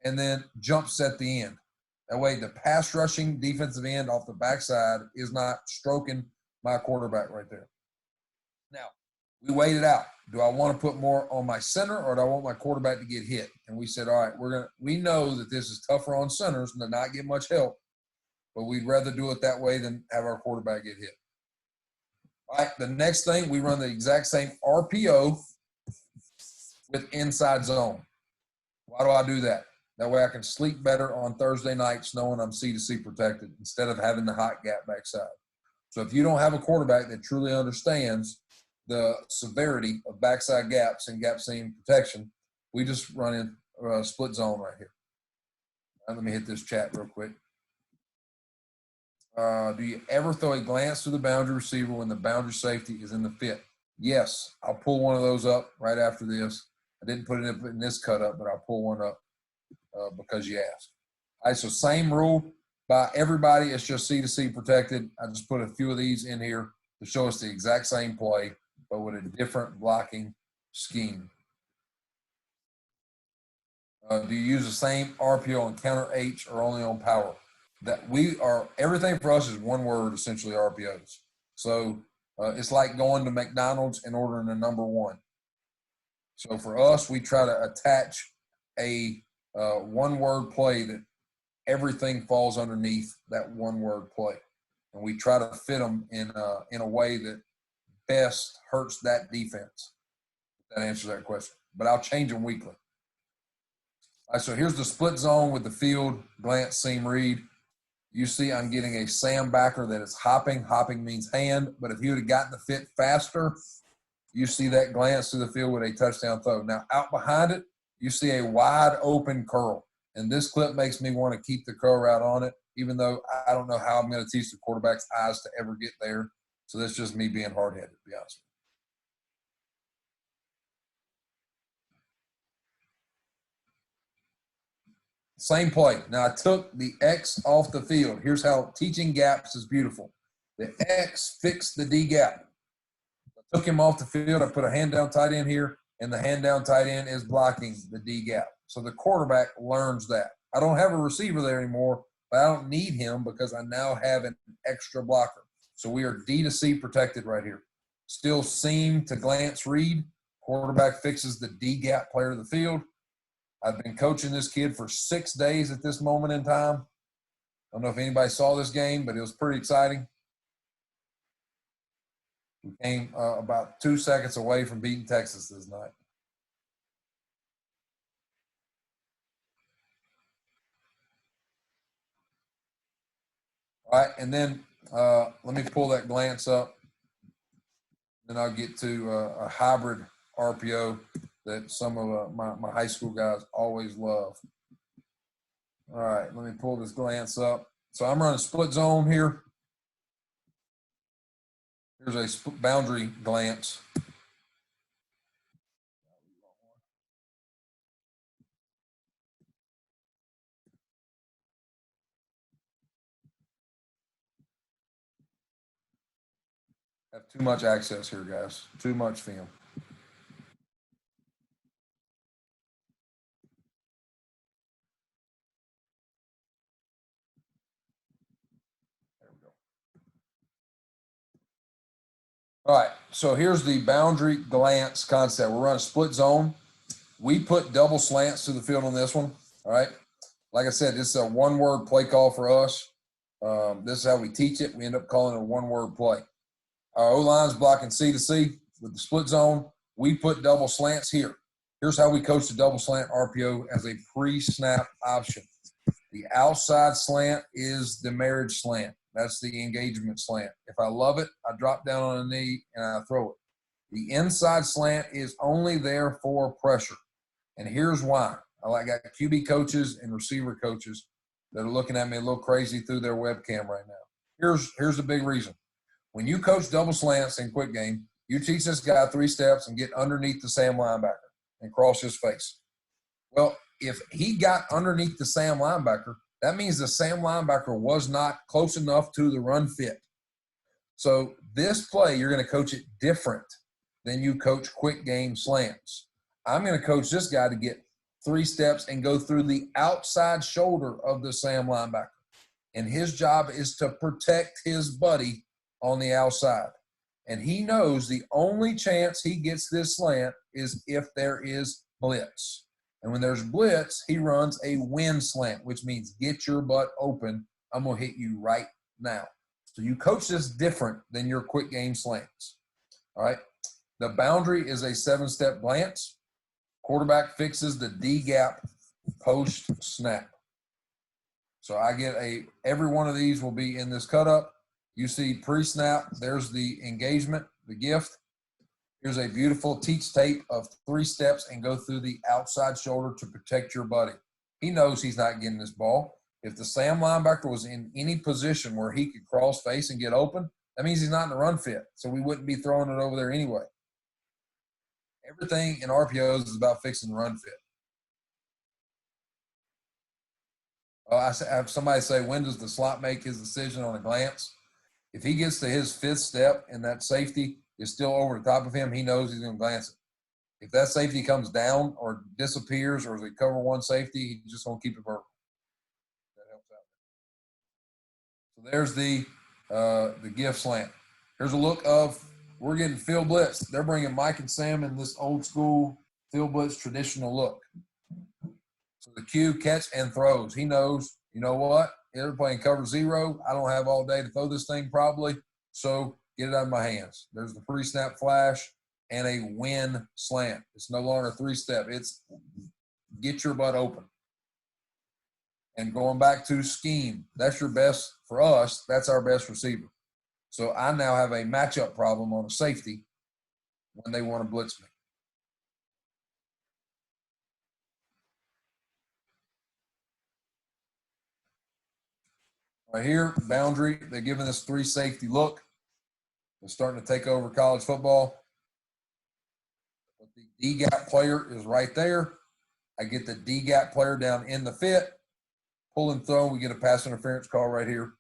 and then jump set the end. That way the pass rushing defensive end off the backside is not stroking my quarterback right there. Now, we weighed it out. Do I want to put more on my center or do I want my quarterback to get hit? And we said, all right, we know that this is tougher on centers and to not get much help, but we'd rather do it that way than have our quarterback get hit. All right, the next thing, we run the exact same RPO with inside zone. Why do I do that? That way I can sleep better on Thursday nights knowing I'm C-to-C protected instead of having the hot gap backside. So if you don't have a quarterback that truly understands the severity of backside gaps and gap seam protection, we just run in split zone right here. Let me hit this chat real quick. Do you ever throw a glance to the boundary receiver when the boundary safety is in the fit? Yes, I'll pull one of those up right after this. I didn't put it in this cut up, but I'll pull one up because you asked. All right, so same rule by everybody. It's just C-to-C protected. I just put a few of these in here to show us the exact same play, but with a different blocking scheme. Do you use the same RPO on counter H or only on power? That we are, everything for us is one word, essentially RPOs. So it's like going to McDonald's and ordering a number one. So for us, we try to attach a one-word play that everything falls underneath that one-word play. And we try to fit them in a way that best hurts that defense. That answers that question. But I'll change them weekly. All right, so here's the split zone with the field, glance, seam, read. You see I'm getting a Sam backer that is hopping. Hopping means hand. But if he would have gotten the fit faster, you see that glance to the field with a touchdown throw. Now, out behind it, you see a wide open curl. And this clip makes me want to keep the curl route on it, even though I don't know how I'm going to teach the quarterback's eyes to ever get there. So that's just me being hard-headed, to be honest. Same play. Now, I took the X off the field. Here's how teaching gaps is beautiful. The X fixed the D gap. I took him off the field. I put a hand down tight end here, and the hand down tight end is blocking the D gap. So the quarterback learns that. I don't have a receiver there anymore, but I don't need him because I now have an extra blocker. So we are D-to-C protected right here. Still seam to glance read. Quarterback fixes the D gap player of the field. I've been coaching this kid for 6 days at this moment in time. I don't know if anybody saw this game, but it was pretty exciting. We came about 2 seconds away from beating Texas this night. All right, and then let me pull that glance up. Then I'll get to a hybrid RPO that some of my high school guys always love. All right, let me pull this glance up. So I'm running split zone here. Here's a boundary glance. Have too much access here, guys. Too much film. There we go. All right, so here's the boundary glance concept. We're running split zone. We put double slants to the field on this one, all right? Like I said, this is a one-word play call for us. This is how we teach it. We end up calling it a one-word play. Our O-line's blocking C to C with the split zone. We put double slants here. Here's how we coach the double slant RPO as a pre-snap option. The outside slant is the marriage slant. That's the engagement slant. If I love it, I drop down on a knee and I throw it. The inside slant is only there for pressure. And here's why. I got QB coaches and receiver coaches that are looking at me a little crazy through their webcam right now. Here's the big reason. When you coach double slants in quick game, you teach this guy 3 steps and get underneath the Sam linebacker and cross his face. Well, if he got underneath the Sam linebacker, that means the Sam linebacker was not close enough to the run fit. So this play, you're going to coach it different than you coach quick game slants. I'm going to coach this guy to get 3 steps and go through the outside shoulder of the Sam linebacker. And his job is to protect his buddy on the outside. And he knows the only chance he gets this slant is if there is blitz. And when there's blitz, he runs a win slant, which means get your butt open. I'm going to hit you right now. So you coach this different than your quick game slants. All right. The boundary is a 7-step glance. Quarterback fixes the D gap post snap. So I get every one of these will be in this cut up. You see pre-snap, there's the engagement, the gift. Here's a beautiful teach tape of 3 steps and go through the outside shoulder to protect your buddy. He knows he's not getting this ball. If the Sam linebacker was in any position where he could cross face and get open, that means he's not in the run fit. So we wouldn't be throwing it over there anyway. Everything in RPOs is about fixing the run fit. I have somebody say, when does the slot make his decision on a glance? If he gets to his 5th step and that safety is still over the top of him, he knows he's going to glance it. If that safety comes down or disappears or is a cover 1 safety, he's just going to keep it vertical. That helps out. So there's the gift slant. Here's a look of, we're getting field blitz. They're bringing Mike and Sam in this old school field blitz traditional look. So the cue, catch, and throws. He knows, you know what? They're playing cover 0. I don't have all day to throw this thing probably, so get it out of my hands. There's the pre-snap flash and a win slant. It's no longer 3-step. It's get your butt open. And going back to scheme, that's your best for us. That's our best receiver. So I now have a matchup problem on a safety when they want to blitz me. Right here, boundary, they're giving us 3 safety look. They're starting to take over college football. But the D-gap player is right there. I get the D-gap player down in the fit. Pull and throw, we get a pass interference call right here.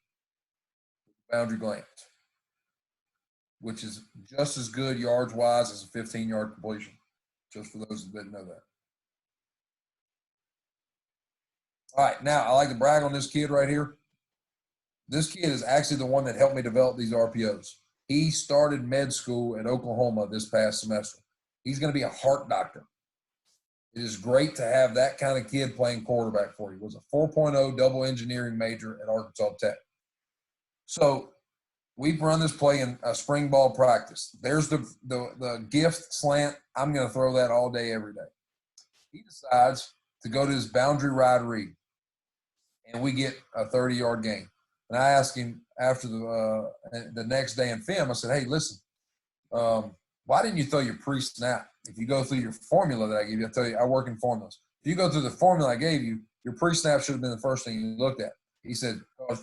Boundary glance, which is just as good yards-wise as a 15-yard completion, just for those that didn't know that. All right, now I like to brag on this kid right here. This kid is actually the one that helped me develop these RPOs. He started med school at Oklahoma this past semester. He's going to be a heart doctor. It is great to have that kind of kid playing quarterback for you. He was a 4.0 double engineering major at Arkansas Tech. So we've run this play in a spring ball practice. There's the gift slant. I'm going to throw that all day, every day. He decides to go to his boundary ride read, and we get a 30-yard gain. And I asked him after the next day in film, I said, hey, listen, why didn't you throw your pre-snap? If you go through your formula that I gave you, I tell you, I work in formulas. If you go through the formula I gave you, your pre-snap should have been the first thing you looked at. He said,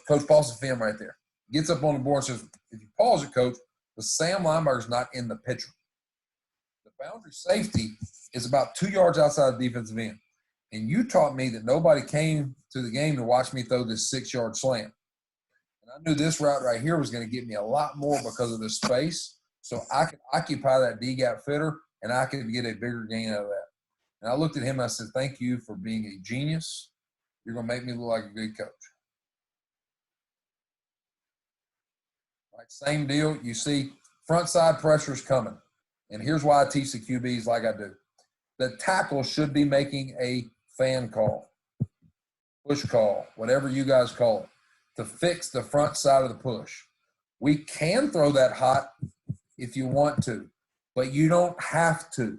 Coach, pause the film right there. Gets up on the board and says, if you pause it, Coach, the Sam linebacker's not in the picture. The boundary safety is about 2 yards outside the defensive end. And you taught me that nobody came to the game to watch me throw this 6-yard slant. And I knew this route right here was going to get me a lot more because of the space. So I could occupy that D-gap fitter, and I could get a bigger gain out of that. And I looked at him and I said, thank you for being a genius. You're going to make me look like a good coach. Right, same deal. You see front side pressure is coming. And here's why I teach the QBs like I do. The tackle should be making a fan call. push call, whatever you guys call it, to fix the front side of the push. We can throw that hot if you want to, but you don't have to.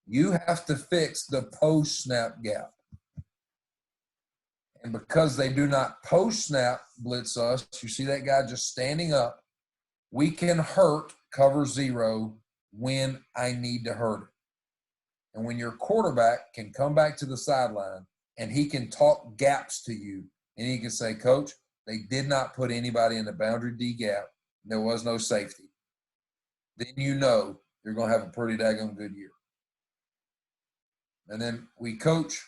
You have to fix the post-snap gap. And because they do not post-snap blitz us, you see that guy just standing up, we can hurt cover 0 when I need to hurt it. And when your quarterback can come back to the sideline and he can talk gaps to you, and he can say, Coach, they did not put anybody in the boundary D gap. There was no safety. Then you know you're going to have a pretty daggone good year. And then we coach.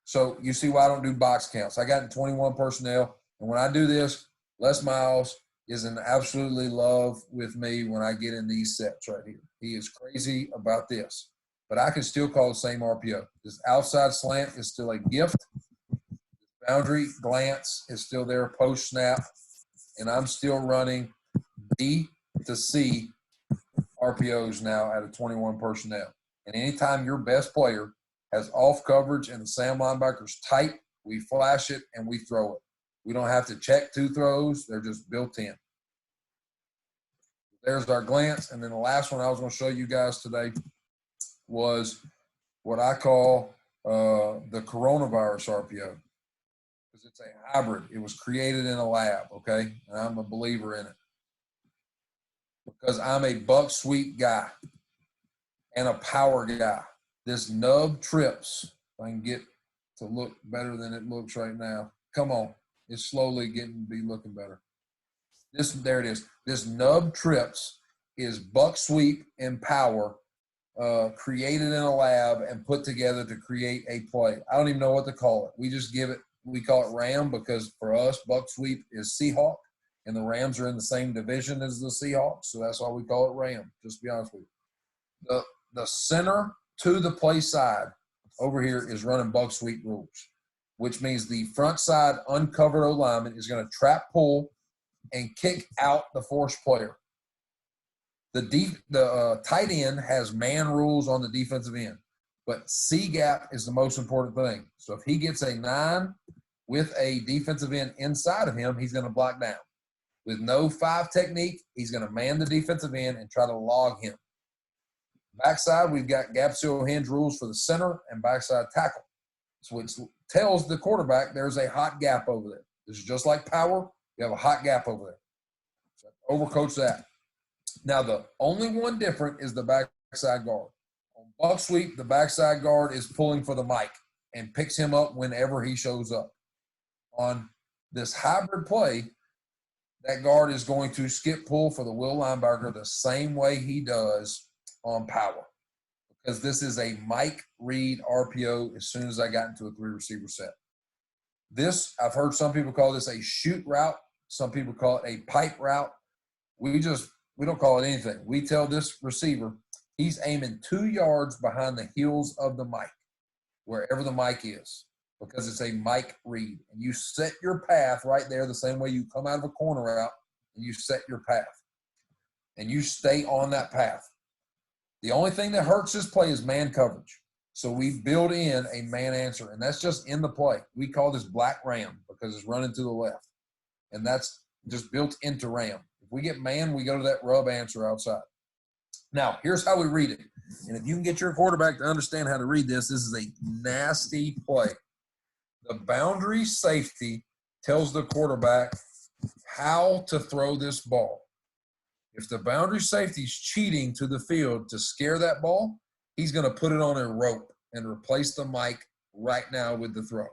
So you see why I don't do box counts. I got in 21 personnel. And when I do this, Les Miles is in absolutely love with me when I get in these sets right here. He is crazy about this. But I can still call the same RPO. This outside slant is still a gift. Boundary glance is still there post snap. And I'm still running B to C RPOs now out of 21 personnel. And anytime your best player has off coverage and the Sam linebacker's tight, we flash it and we throw it. We don't have to check 2 throws. They're just built in. There's our glance. And then the last one I was going to show you guys today was what I call the coronavirus RPO. Because it's a hybrid. It was created in a lab, okay? And I'm a believer in it. Because I'm a buck sweep guy and a power guy. This nub trips. If I can get to look better than it looks right now. Come on. It's slowly getting to be looking better. There it is. This nub trips is buck sweep and power created in a lab and put together to create a play. I don't even know what to call it. We just give it, we call it Ram because for us, buck sweep is Seahawk, and the Rams are in the same division as the Seahawks, so that's why we call it Ram, just to be honest with you. The center to the play side over here is running buck sweep rules, which means the front side uncovered O lineman is going to trap pull and kick out the force player. The tight end has man rules on the defensive end, but C gap is the most important thing. So if he gets a 9 with a defensive end inside of him, he's going to block down. With no 5 technique, he's going to man the defensive end and try to log him. Backside, we've got gap seal hinge rules for the center and backside tackle, which tells the quarterback there's a hot gap over there. This is just like power. You have a hot gap over there. So overcoach that. Now, the only one different is the backside guard. On buck sweep, the backside guard is pulling for the mic and picks him up whenever he shows up. On this hybrid play, that guard is going to skip pull for the will linebacker the same way he does on power, because this is a Mike Reed RPO as soon as I got into a 3-receiver set. This, I've heard some people call this a shoot route. Some people call it a pipe route. We don't call it anything. We tell this receiver he's aiming 2 yards behind the heels of the mic, wherever the mic is, because it's a Mike Reed. And you set your path right there the same way you come out of a corner route and you set your path. And you stay on that path. The only thing that hurts this play is man coverage. So we build in a man answer, and that's just in the play. We call this black ram because it's running to the left. And that's just built into ram. If we get man, we go to that rub answer outside. Now, here's how we read it. And if you can get your quarterback to understand how to read this, this is a nasty play. The boundary safety tells the quarterback how to throw this ball. If the boundary safety is cheating to the field to scare that ball, he's going to put it on a rope and replace the mic right now with the throw.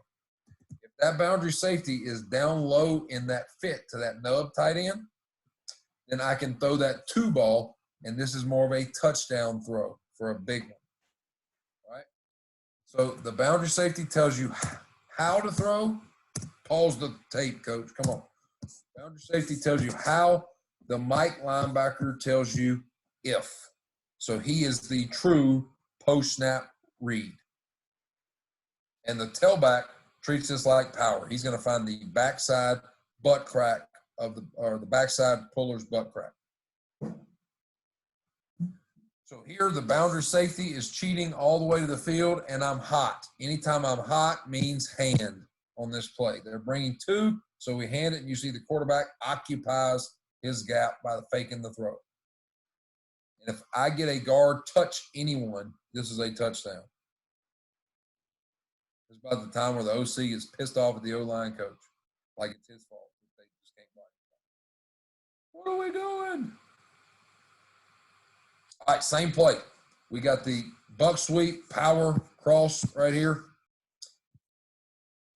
If that boundary safety is down low in that fit to that nub tight end, then I can throw that 2 ball, and this is more of a touchdown throw for a big one. All right? So the boundary safety tells you how to throw. Pause the tape, coach. Come on. Boundary safety tells you how. The Mike linebacker tells you if. So he is the true post-snap read. And the tailback treats this like power. He's going to find the backside butt crack the backside puller's butt crack. So here the boundary safety is cheating all the way to the field, and I'm hot. Anytime I'm hot means hand. on this play. They're bringing 2, so we hand it, and you see the quarterback occupies his gap by faking the throw. And if I get a guard touch anyone, this is a touchdown. It's about the time where the OC is pissed off at the O-line coach, like it's his fault. They just can't block. What are we doing? All right, same play. We got the buck sweep, power, cross right here.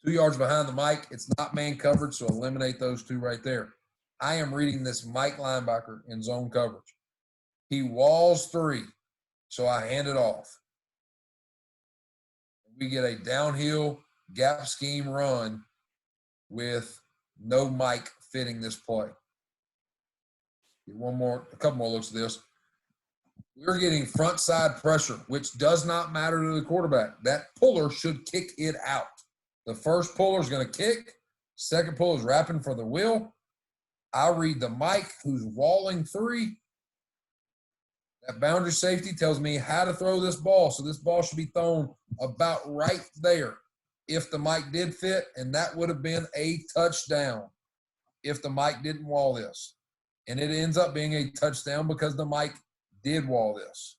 2 yards behind the Mike. It's not man covered, so eliminate those 2 right there. I am reading this Mike linebacker in zone coverage. He walls 3, so I hand it off. We get a downhill gap scheme run with no Mike fitting this play. Get a couple more looks at this. We're getting front side pressure, which does not matter to the quarterback. That puller should kick it out. The first puller is going to kick. Second puller is wrapping for the wheel. I read the Mike, who's walling 3. That boundary safety tells me how to throw this ball. So this ball should be thrown about right there if the Mike did fit, and that would have been a touchdown if the Mike didn't wall this. And it ends up being a touchdown because the Mike did wall this.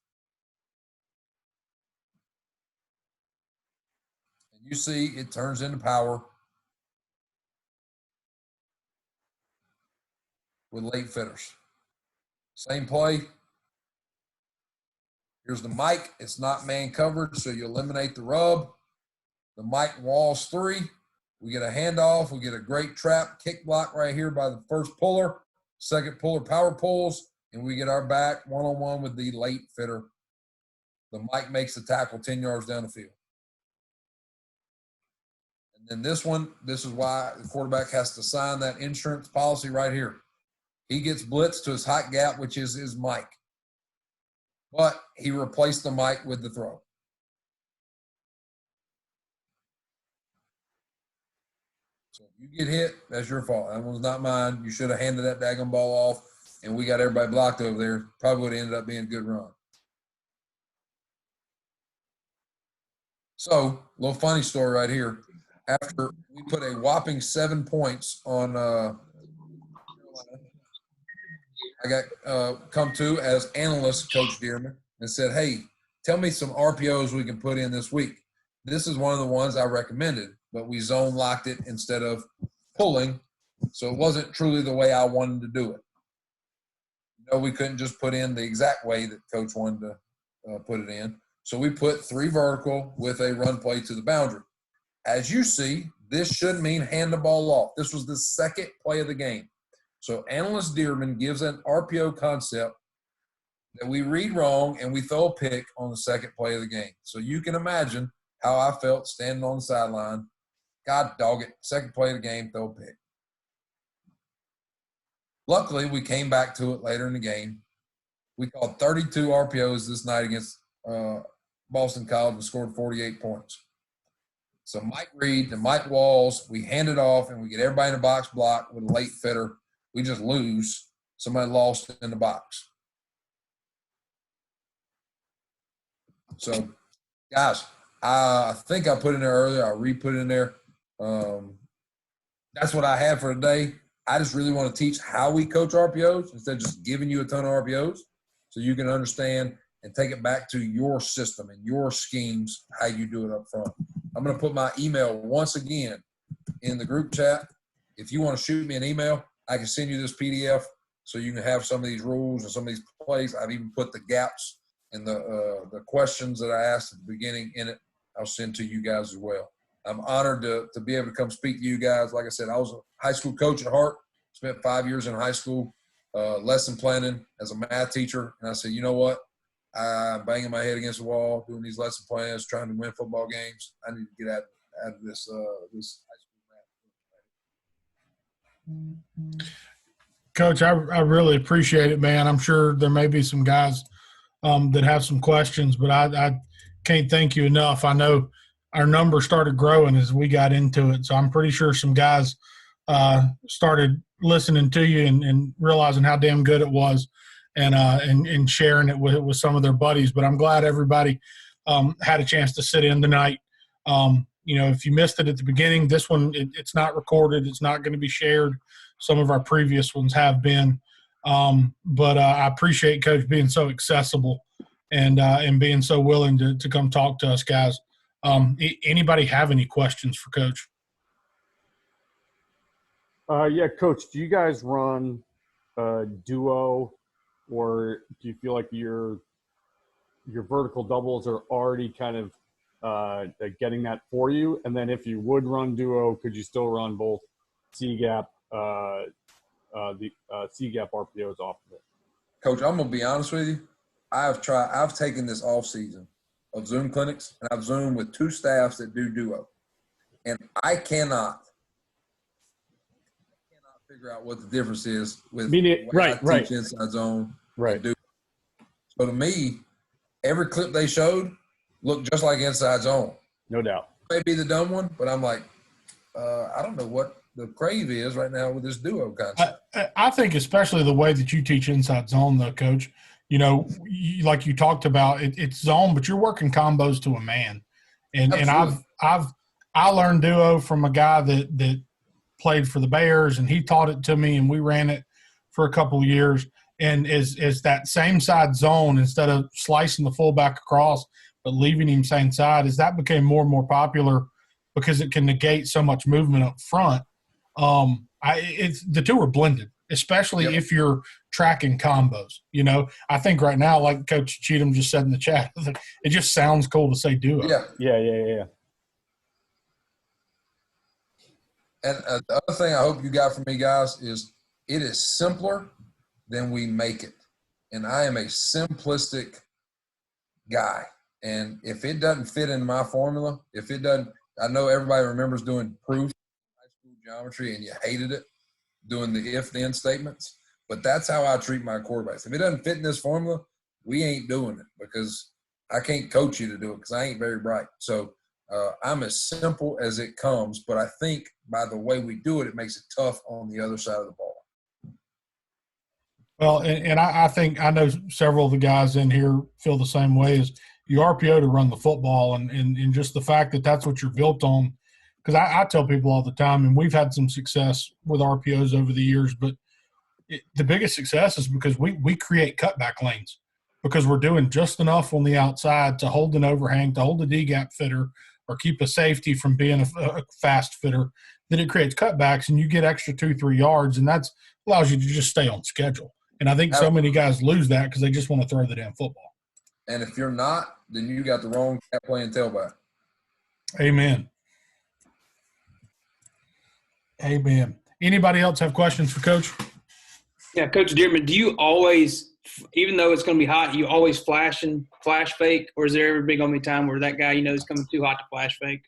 And you see it turns into power with late fitters. Same play. Here's the Mike. It's not man covered, so you eliminate the rub. The Mike walls 3. We get a handoff. We get a great trap kick block right here by the first puller. Second puller power pulls, and we get our back one-on-one with the late fitter. The Mike makes the tackle 10 yards down the field. And then this one, this is why the quarterback has to sign that insurance policy right here. He gets blitzed to his height gap, which is his Mike. But he replaced the Mike with the throw. So if you get hit, that's your fault. That one's not mine. You should have handed that daggone ball off, and we got everybody blocked over there. Probably would have ended up being a good run. So, a little funny story right here. After we put a whopping 7 points on I got come to as analyst, Coach Dearmon, and said, hey, tell me some RPOs we can put in this week. This is one of the ones I recommended, but we zone locked it instead of pulling, so it wasn't truly the way I wanted to do it. We couldn't just put in the exact way that Coach wanted to put it in. So we put 3 vertical with a run play to the boundary. As you see, this should mean hand the ball off. This was the second play of the game. So analyst Dearmon gives an RPO concept that we read wrong, and we throw a pick on the second play of the game. So you can imagine how I felt standing on the sideline. God dog it, second play of the game, throw a pick. Luckily, we came back to it later in the game. We called 32 RPOs this night against Boston College and scored 48 points. So Mike Reed and Mike Walls, we hand it off, and we get everybody in the box block with a late fitter. We just lose. Somebody lost in the box. So, guys, I think I put in there earlier. I re-put it in there. That's what I had for today. I just really want to teach how we coach RPOs instead of just giving you a ton of RPOs so you can understand and take it back to your system and your schemes, how you do it up front. I'm going to put my email once again in the group chat. If you want to shoot me an email, I can send you this PDF so you can have some of these rules and some of these plays. I've even put the gaps and the questions that I asked at the beginning in it. I'll send to you guys as well. I'm honored to be able to come speak to you guys. Like I said, I was a high school coach at heart, spent 5 years in high school, lesson planning as a math teacher. And I said, you know what? I'm banging my head against the wall, doing these lesson plans, trying to win football games. I need to get out of this high school math. Coach, I really appreciate it, man. I'm sure there may be some guys that have some questions, but I can't thank you enough. I know our numbers started growing as we got into it, so I'm pretty sure some guys started listening to you and realizing how damn good it was and sharing it with some of their buddies. But I'm glad everybody had a chance to sit in tonight. if you missed it at the beginning, this one, it's not recorded. It's not going to be shared. Some of our previous ones have been. But I appreciate Coach being so accessible and being so willing to come talk to us, guys. Anybody have any questions for Coach? Yeah, Coach, do you guys run duo, or do you feel like your vertical doubles are already kind of getting that for you? And then if you would run duo, could you still run both C-gap, the C-gap RPOs off of it? Coach, I'm gonna be honest with you. I've taken this off season of Zoom clinics, and I've Zoomed with 2 staffs that do duo, and I cannot figure out what the difference is with right. teach inside zone. Right. So to me, every clip they showed looked just like inside zone. No doubt. Maybe the dumb one, but I'm like, I don't know what the crave is right now with this duo concept. I think especially the way that you teach inside zone, though, Coach. Like you talked about, it's zone, but you're working combos to a man. And I learned duo from a guy that played for the Bears, and he taught it to me, and we ran it for a couple of years. And is that same side zone, instead of slicing the fullback across but leaving him same side, as that became more and more popular because it can negate so much movement up front. The two are blended, especially if you're tracking combos. I think right now, like Coach Cheatham just said in the chat, it just sounds cool to say duo. Yeah. And the other thing I hope you got from me, guys, is it is simpler than we make it. And I am a simplistic guy. And if it doesn't fit in my formula, I know everybody remembers doing proof in high school geometry and you hated it, doing the if-then statements. But that's how I treat my quarterbacks. If it doesn't fit in this formula, we ain't doing it, because I can't coach you to do it because I ain't very bright. So I'm as simple as it comes, but I think by the way we do it, it makes it tough on the other side of the ball. Well, and I think I know several of the guys in here feel the same way. As you RPO to run the football, and just the fact that that's what you're built on. Because I tell people all the time, and we've had some success with RPOs over the years, but the biggest success is because we create cutback lanes, because we're doing just enough on the outside to hold an overhang, to hold a D-gap fitter, or keep a safety from being a fast fitter, that it creates cutbacks, and you get extra 2-3 yards, and that allows you to just stay on schedule. And I think so many guys lose that because they just want to throw the damn football. And if you're not, then you got the wrong cat playing tailback. Amen. Anybody else have questions for Coach? Yeah, Coach Dearmon, do you always, even though it's going to be hot, you always flash fake, or is there ever going to be a time where that guy is coming too hot to flash fake?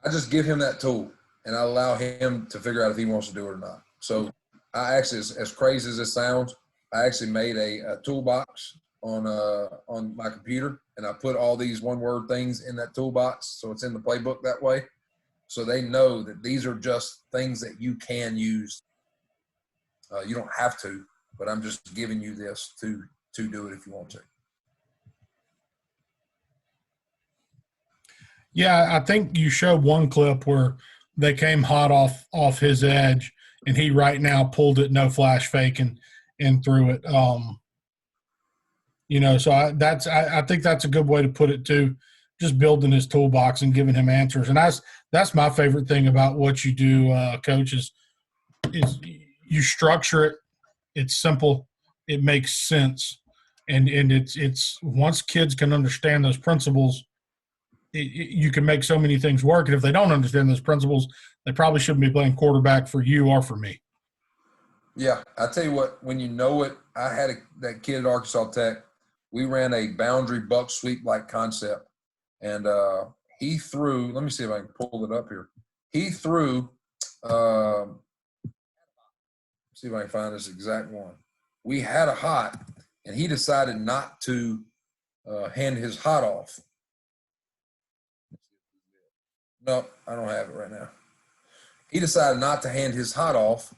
I just give him that tool, and I allow him to figure out if he wants to do it or not. So I actually, as crazy as it sounds, I actually made a toolbox on my computer, and I put all these one-word things in that toolbox, so it's in the playbook that way. So they know that these are just things that you can use. You don't have to, but I'm just giving you this to do it if you want to. Yeah, I think you showed one clip where they came hot off his edge, and he right now pulled it, no flash fake, and threw it. So I think that's a good way to put it too. Just building his toolbox and giving him answers, and that's my favorite thing about what you do, Coach. Is you structure it. It's simple. It makes sense, and it's once kids can understand those principles, you can make so many things work. And if they don't understand those principles, they probably shouldn't be playing quarterback for you or for me. Yeah, I tell you what, when you know it, I had that kid at Arkansas Tech. We ran a boundary buck sweep like concept, and he threw. Let me see if I can pull it up here. He threw. See if I can find this exact one. We had a hot, and he decided not to hand his hot off. No, I don't have it right now. He decided not to hand his hot off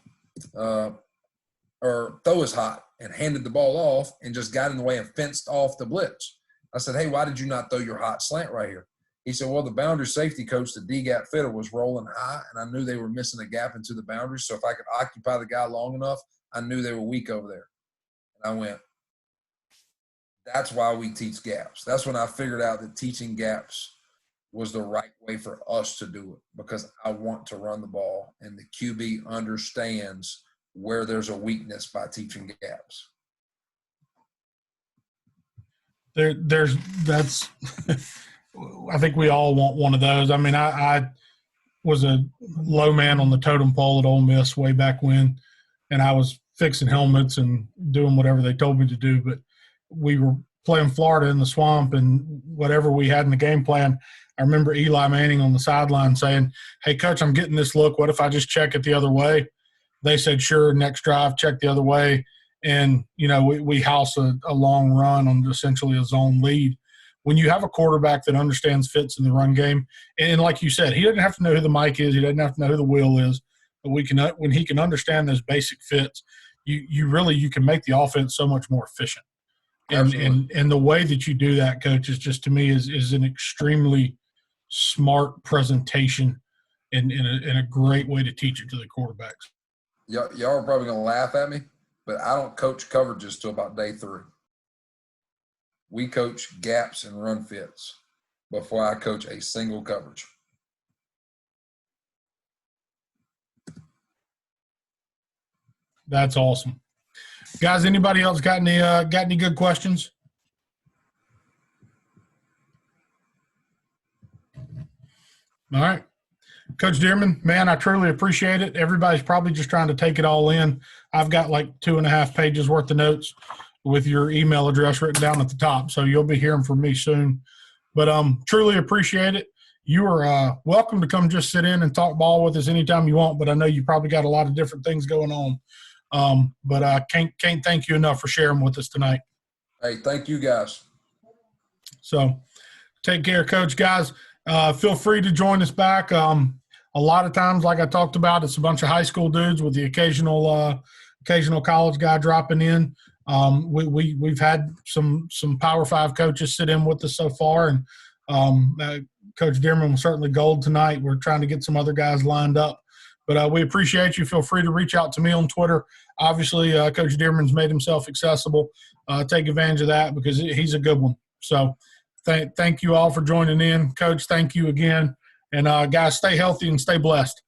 or throw his hot, and handed the ball off and just got in the way and fenced off the blitz. I said, hey, why did you not throw your hot slant right here? He said, well, the boundary safety coach, the D-gap fitter, was rolling high, and I knew they were missing a gap into the boundary. So if I could occupy the guy long enough, I knew they were weak over there. And I went, that's why we teach gaps. That's when I figured out that teaching gaps was the right way for us to do it, because I want to run the ball, and the QB understands where there's a weakness by teaching gaps. That's I think we all want one of those. I mean, I was a low man on the totem pole at Ole Miss way back when, and I was fixing helmets and doing whatever they told me to do. But we were playing Florida in the swamp, and whatever we had in the game plan, I remember Eli Manning on the sideline saying, hey, Coach, I'm getting this look. What if I just check it the other way? They said, sure, next drive, check the other way. And, you know, we house a long run on essentially a zone lead. When you have a quarterback that understands fits in the run game, and like you said, he doesn't have to know who the mic is, he doesn't have to know who the wheel is, but when he can understand those basic fits, you can make the offense so much more efficient. And the way that you do that, Coach, is just, to me, is an extremely smart presentation and a great way to teach it to the quarterbacks. Y'all are probably going to laugh at me, but I don't coach coverages till about day 3. We coach gaps and run fits before I coach a single coverage. That's awesome. Guys, anybody else got any good questions? All right. Coach Dearmon, man, I truly appreciate it. Everybody's probably just trying to take it all in. I've got like 2.5 pages worth of notes with your email address written down at the top, so you'll be hearing from me soon. But truly appreciate it. You are welcome to come just sit in and talk ball with us anytime you want, but I know you probably got a lot of different things going on. But I can't thank you enough for sharing with us tonight. Hey, thank you, guys. So take care, Coach. Guys, feel free to join us back. A lot of times, like I talked about, it's a bunch of high school dudes with the occasional college guy dropping in. We've had some Power 5 coaches sit in with us so far, and Coach Dearmon was certainly gold tonight. We're trying to get some other guys lined up, but we appreciate you. Feel free to reach out to me on Twitter. Obviously, Coach Dearmon's made himself accessible. Take advantage of that because he's a good one. So thank you all for joining in. Coach, thank you again. And guys, stay healthy and stay blessed.